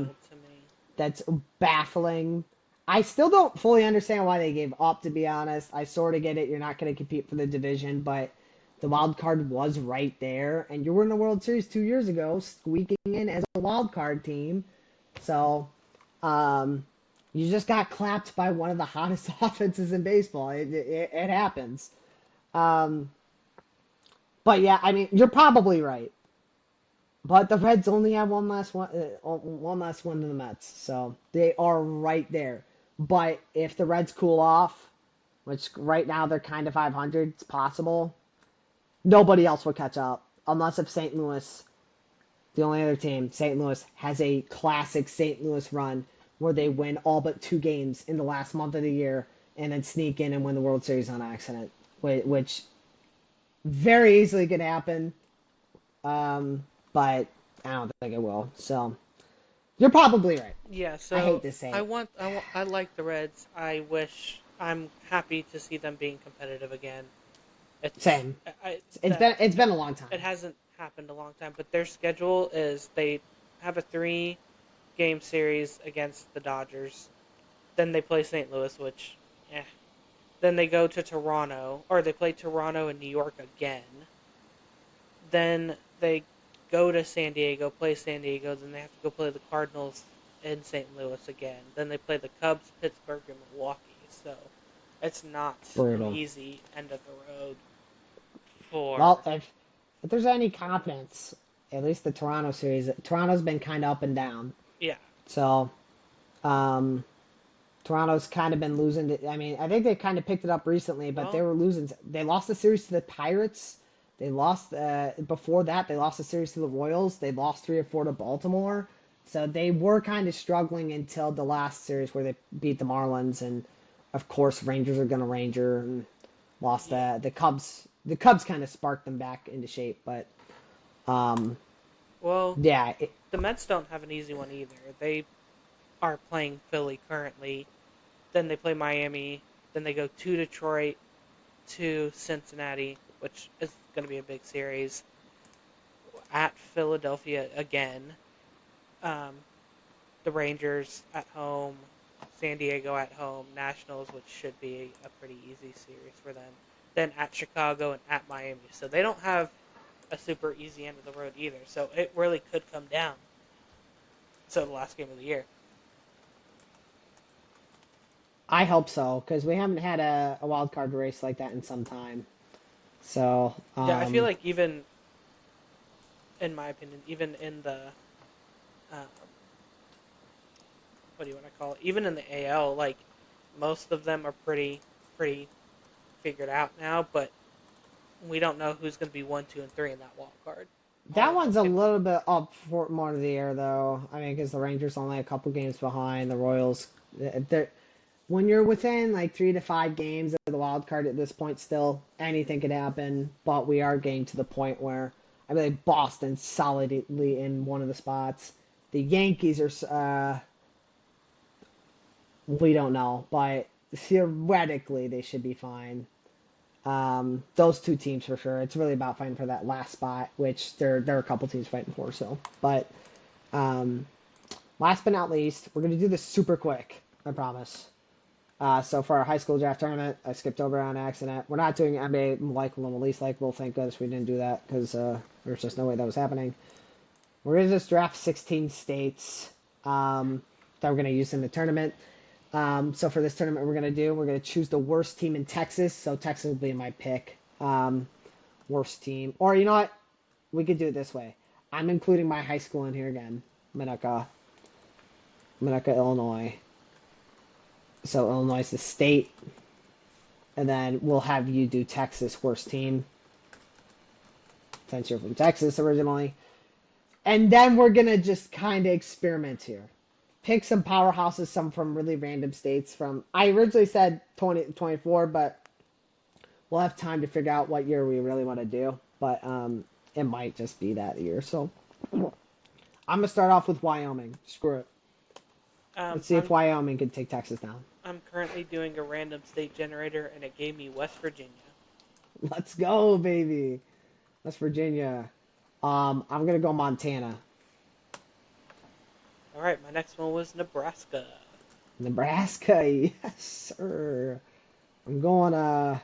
wild to me. that's baffling. I still don't fully understand why they gave up, to be honest. I sort of get it. You're not going to compete for the division, but the wild card was right there, and you were in the World Series 2 years ago, squeaking in as a wild card team. So, um, you just got clapped by one of the hottest offenses in baseball. It happens. Um, but yeah, I mean, you're probably right. But the Reds only have one last one than the Mets, so they are right there. But if the Reds cool off, which right now they're kind of 500, it's possible. Nobody else will catch up unless if St. Louis, the only other team, St. Louis has a classic St. Louis run where they win all but two games in the last month of the year and then sneak in and win the World Series on accident, which very easily could happen. But I don't think it will. So you're probably right. Yeah, I hate so to say I it. want, I want, I like the Reds. I'm happy to see them being competitive again. It's Same. I It's that been it's been a long It time. hasn't happened a long time, but their schedule is they have a 3 game series against the Dodgers. Then they play St. Louis, which, eh. Then they go to Toronto, or they play Toronto and New York again. Then they go to San Diego, play San Diego. Then they have to go play the Cardinals in St. Louis again. Then they play the Cubs, Pittsburgh, and Milwaukee. So it's not an Brutal. easy end of the road Well, for. if there's any confidence, at least the Toronto series, Toronto's been kind of up and down. Yeah. So um, Toronto's kind of been losing. I mean, I think they kind of picked it up recently, but they Well, were losing. They lost the series to the Pirates They lost before that. They lost a series to the Royals. They lost 3 or 4 to Baltimore. So they were kind of struggling until the last series where they beat the Marlins, and of course Rangers are going to Ranger and lost Yeah. that. The Cubs. The Cubs kind of sparked them back into shape, but um, Well, yeah, the Mets don't have an easy one either. They are playing Philly currently. Then they play Miami. Then they go to Detroit, to Cincinnati, which is going to be a big series. At Philadelphia again. Um, the Rangers at home, San Diego at home, Nationals, which should be a pretty easy series for them. Then at Chicago and at Miami. So they don't have a super easy end of the road either. So it really could come down. So the last game of the year. I hope so because we haven't had a wild card race like that in some time. So Yeah, I feel like even in my opinion, even in the um, what do you want to call it? Even in the AL, like most of them are pretty figured out now, but we don't know who's going to be 1, 2, and 3 in that wild card. All that we know one's a can be little bit up for more of the air, though. I mean, because the Rangers only a couple games behind the Royals. They're, when you're within like 3 to 5 games of the wild card at this point, still anything could happen. But we are getting to the point where I mean, like Boston's solidly in one of the spots. The Yankees are. We don't know, but theoretically they should be fine. Those two teams for sure. It's really about fighting for that last spot, which there are a couple teams fighting for. So, but um, last but not least, we're gonna do this super quick. I promise. So for our high school draft tournament, I skipped over on accident. We're not doing NBA likable and least likable. Thank goodness we didn't do that because there's just no way that was happening. We're gonna just draft 16 states that we're gonna use in the tournament. So for this tournament, we're gonna choose the worst team in Texas. So Texas will be my pick. Worst team, or you know what? We could do it this way. I'm including my high school in here again, Minnetonka, Illinois. So Illinois is the state, and then we'll have you do Texas worst team since you're from Texas originally. And then we're gonna just kind of experiment here. Pick some powerhouses, some from really random states. From I originally said 2024, but we'll have time to figure out what year we really want to do. But it might just be that year. So I'm gonna start off with Wyoming. Screw it. um, Let's see if I'm Wyoming can take Texas down. I'm currently doing a random state generator, and it gave me West Virginia. Let's go, baby. West Virginia. I'm gonna go Montana. All right, my next one was Nebraska. Nebraska, yes, sir. I'm going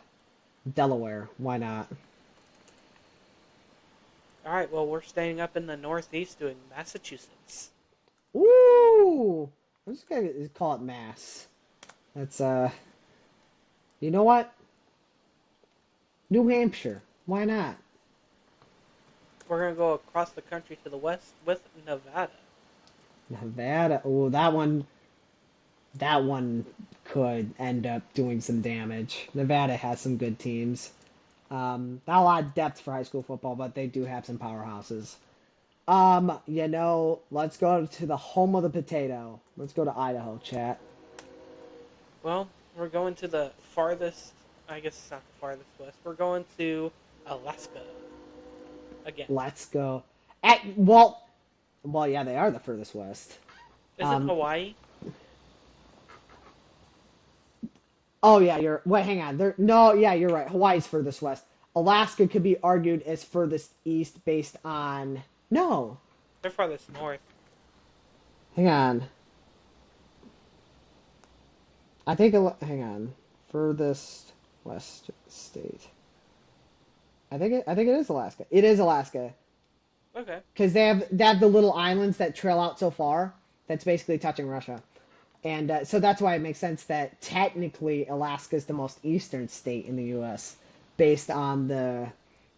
Delaware. Why not? All right, well we're staying up in the Northeast doing Massachusetts. Ooh, I'm just gonna call it Mass. That's you know what? New Hampshire. Why not? We're gonna go across the country to the west with Nevada. Nevada. Oh, that one. That one could end up doing some damage. Nevada has some good teams. Not a lot of depth for high school football, but they do have some powerhouses. Let's go to the home of the potato. Let's go to Idaho, chat. Well, we're going to the farthest. I guess it's not the farthest west. We're going to Alaska again. Let's go. Well, yeah, they are the furthest west. Isn't Um, Hawaii? oh yeah, wait, hang on. No, yeah, you're right. Hawaii's furthest west. Alaska could be argued as furthest east based on no. They're farthest north. Hang on. Hang on. Furthest west state. I think it is Alaska. It is Alaska Okay. because they have the little islands that trail out so far. That's basically touching Russia, and so that's why it makes sense that technically Alaska is the most eastern state in the U.S. based on the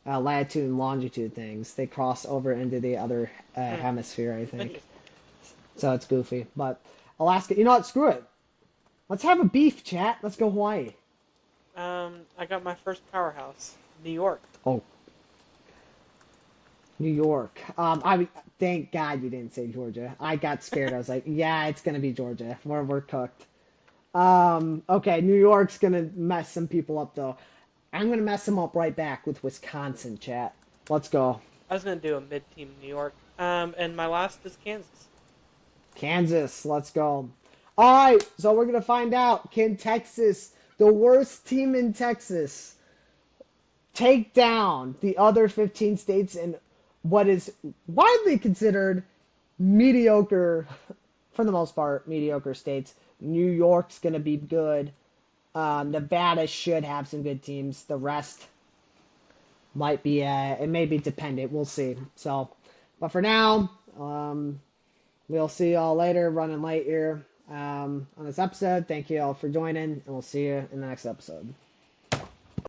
latitude and longitude things. They cross over into the other Hmm. hemisphere, I think. Interesting. So it's goofy, but Alaska. You know what? Screw it. Let's have a beef, chat. Let's go Hawaii. I got my first powerhouse, New York. Oh, New York. Thank God you didn't say Georgia. I got scared. I was like, yeah, it's gonna be Georgia. We're cooked. Okay, New York's gonna mess some people up though. I'm gonna mess them up right back with Wisconsin. Chat. Let's go. I was gonna do a mid-team New York. And my last is Kansas. Kansas. Let's go. All right, so we're gonna find out. Can Texas, the worst team in Texas, take down the other 15 states in what is widely considered mediocre, for the most part, mediocre states? New York's going to be good. Nevada should have some good teams. The rest might be, it may be dependent. We'll see. So, but for now, we'll see y'all later. Running late here on this episode. Thank you all for joining, and we'll see you in the next episode.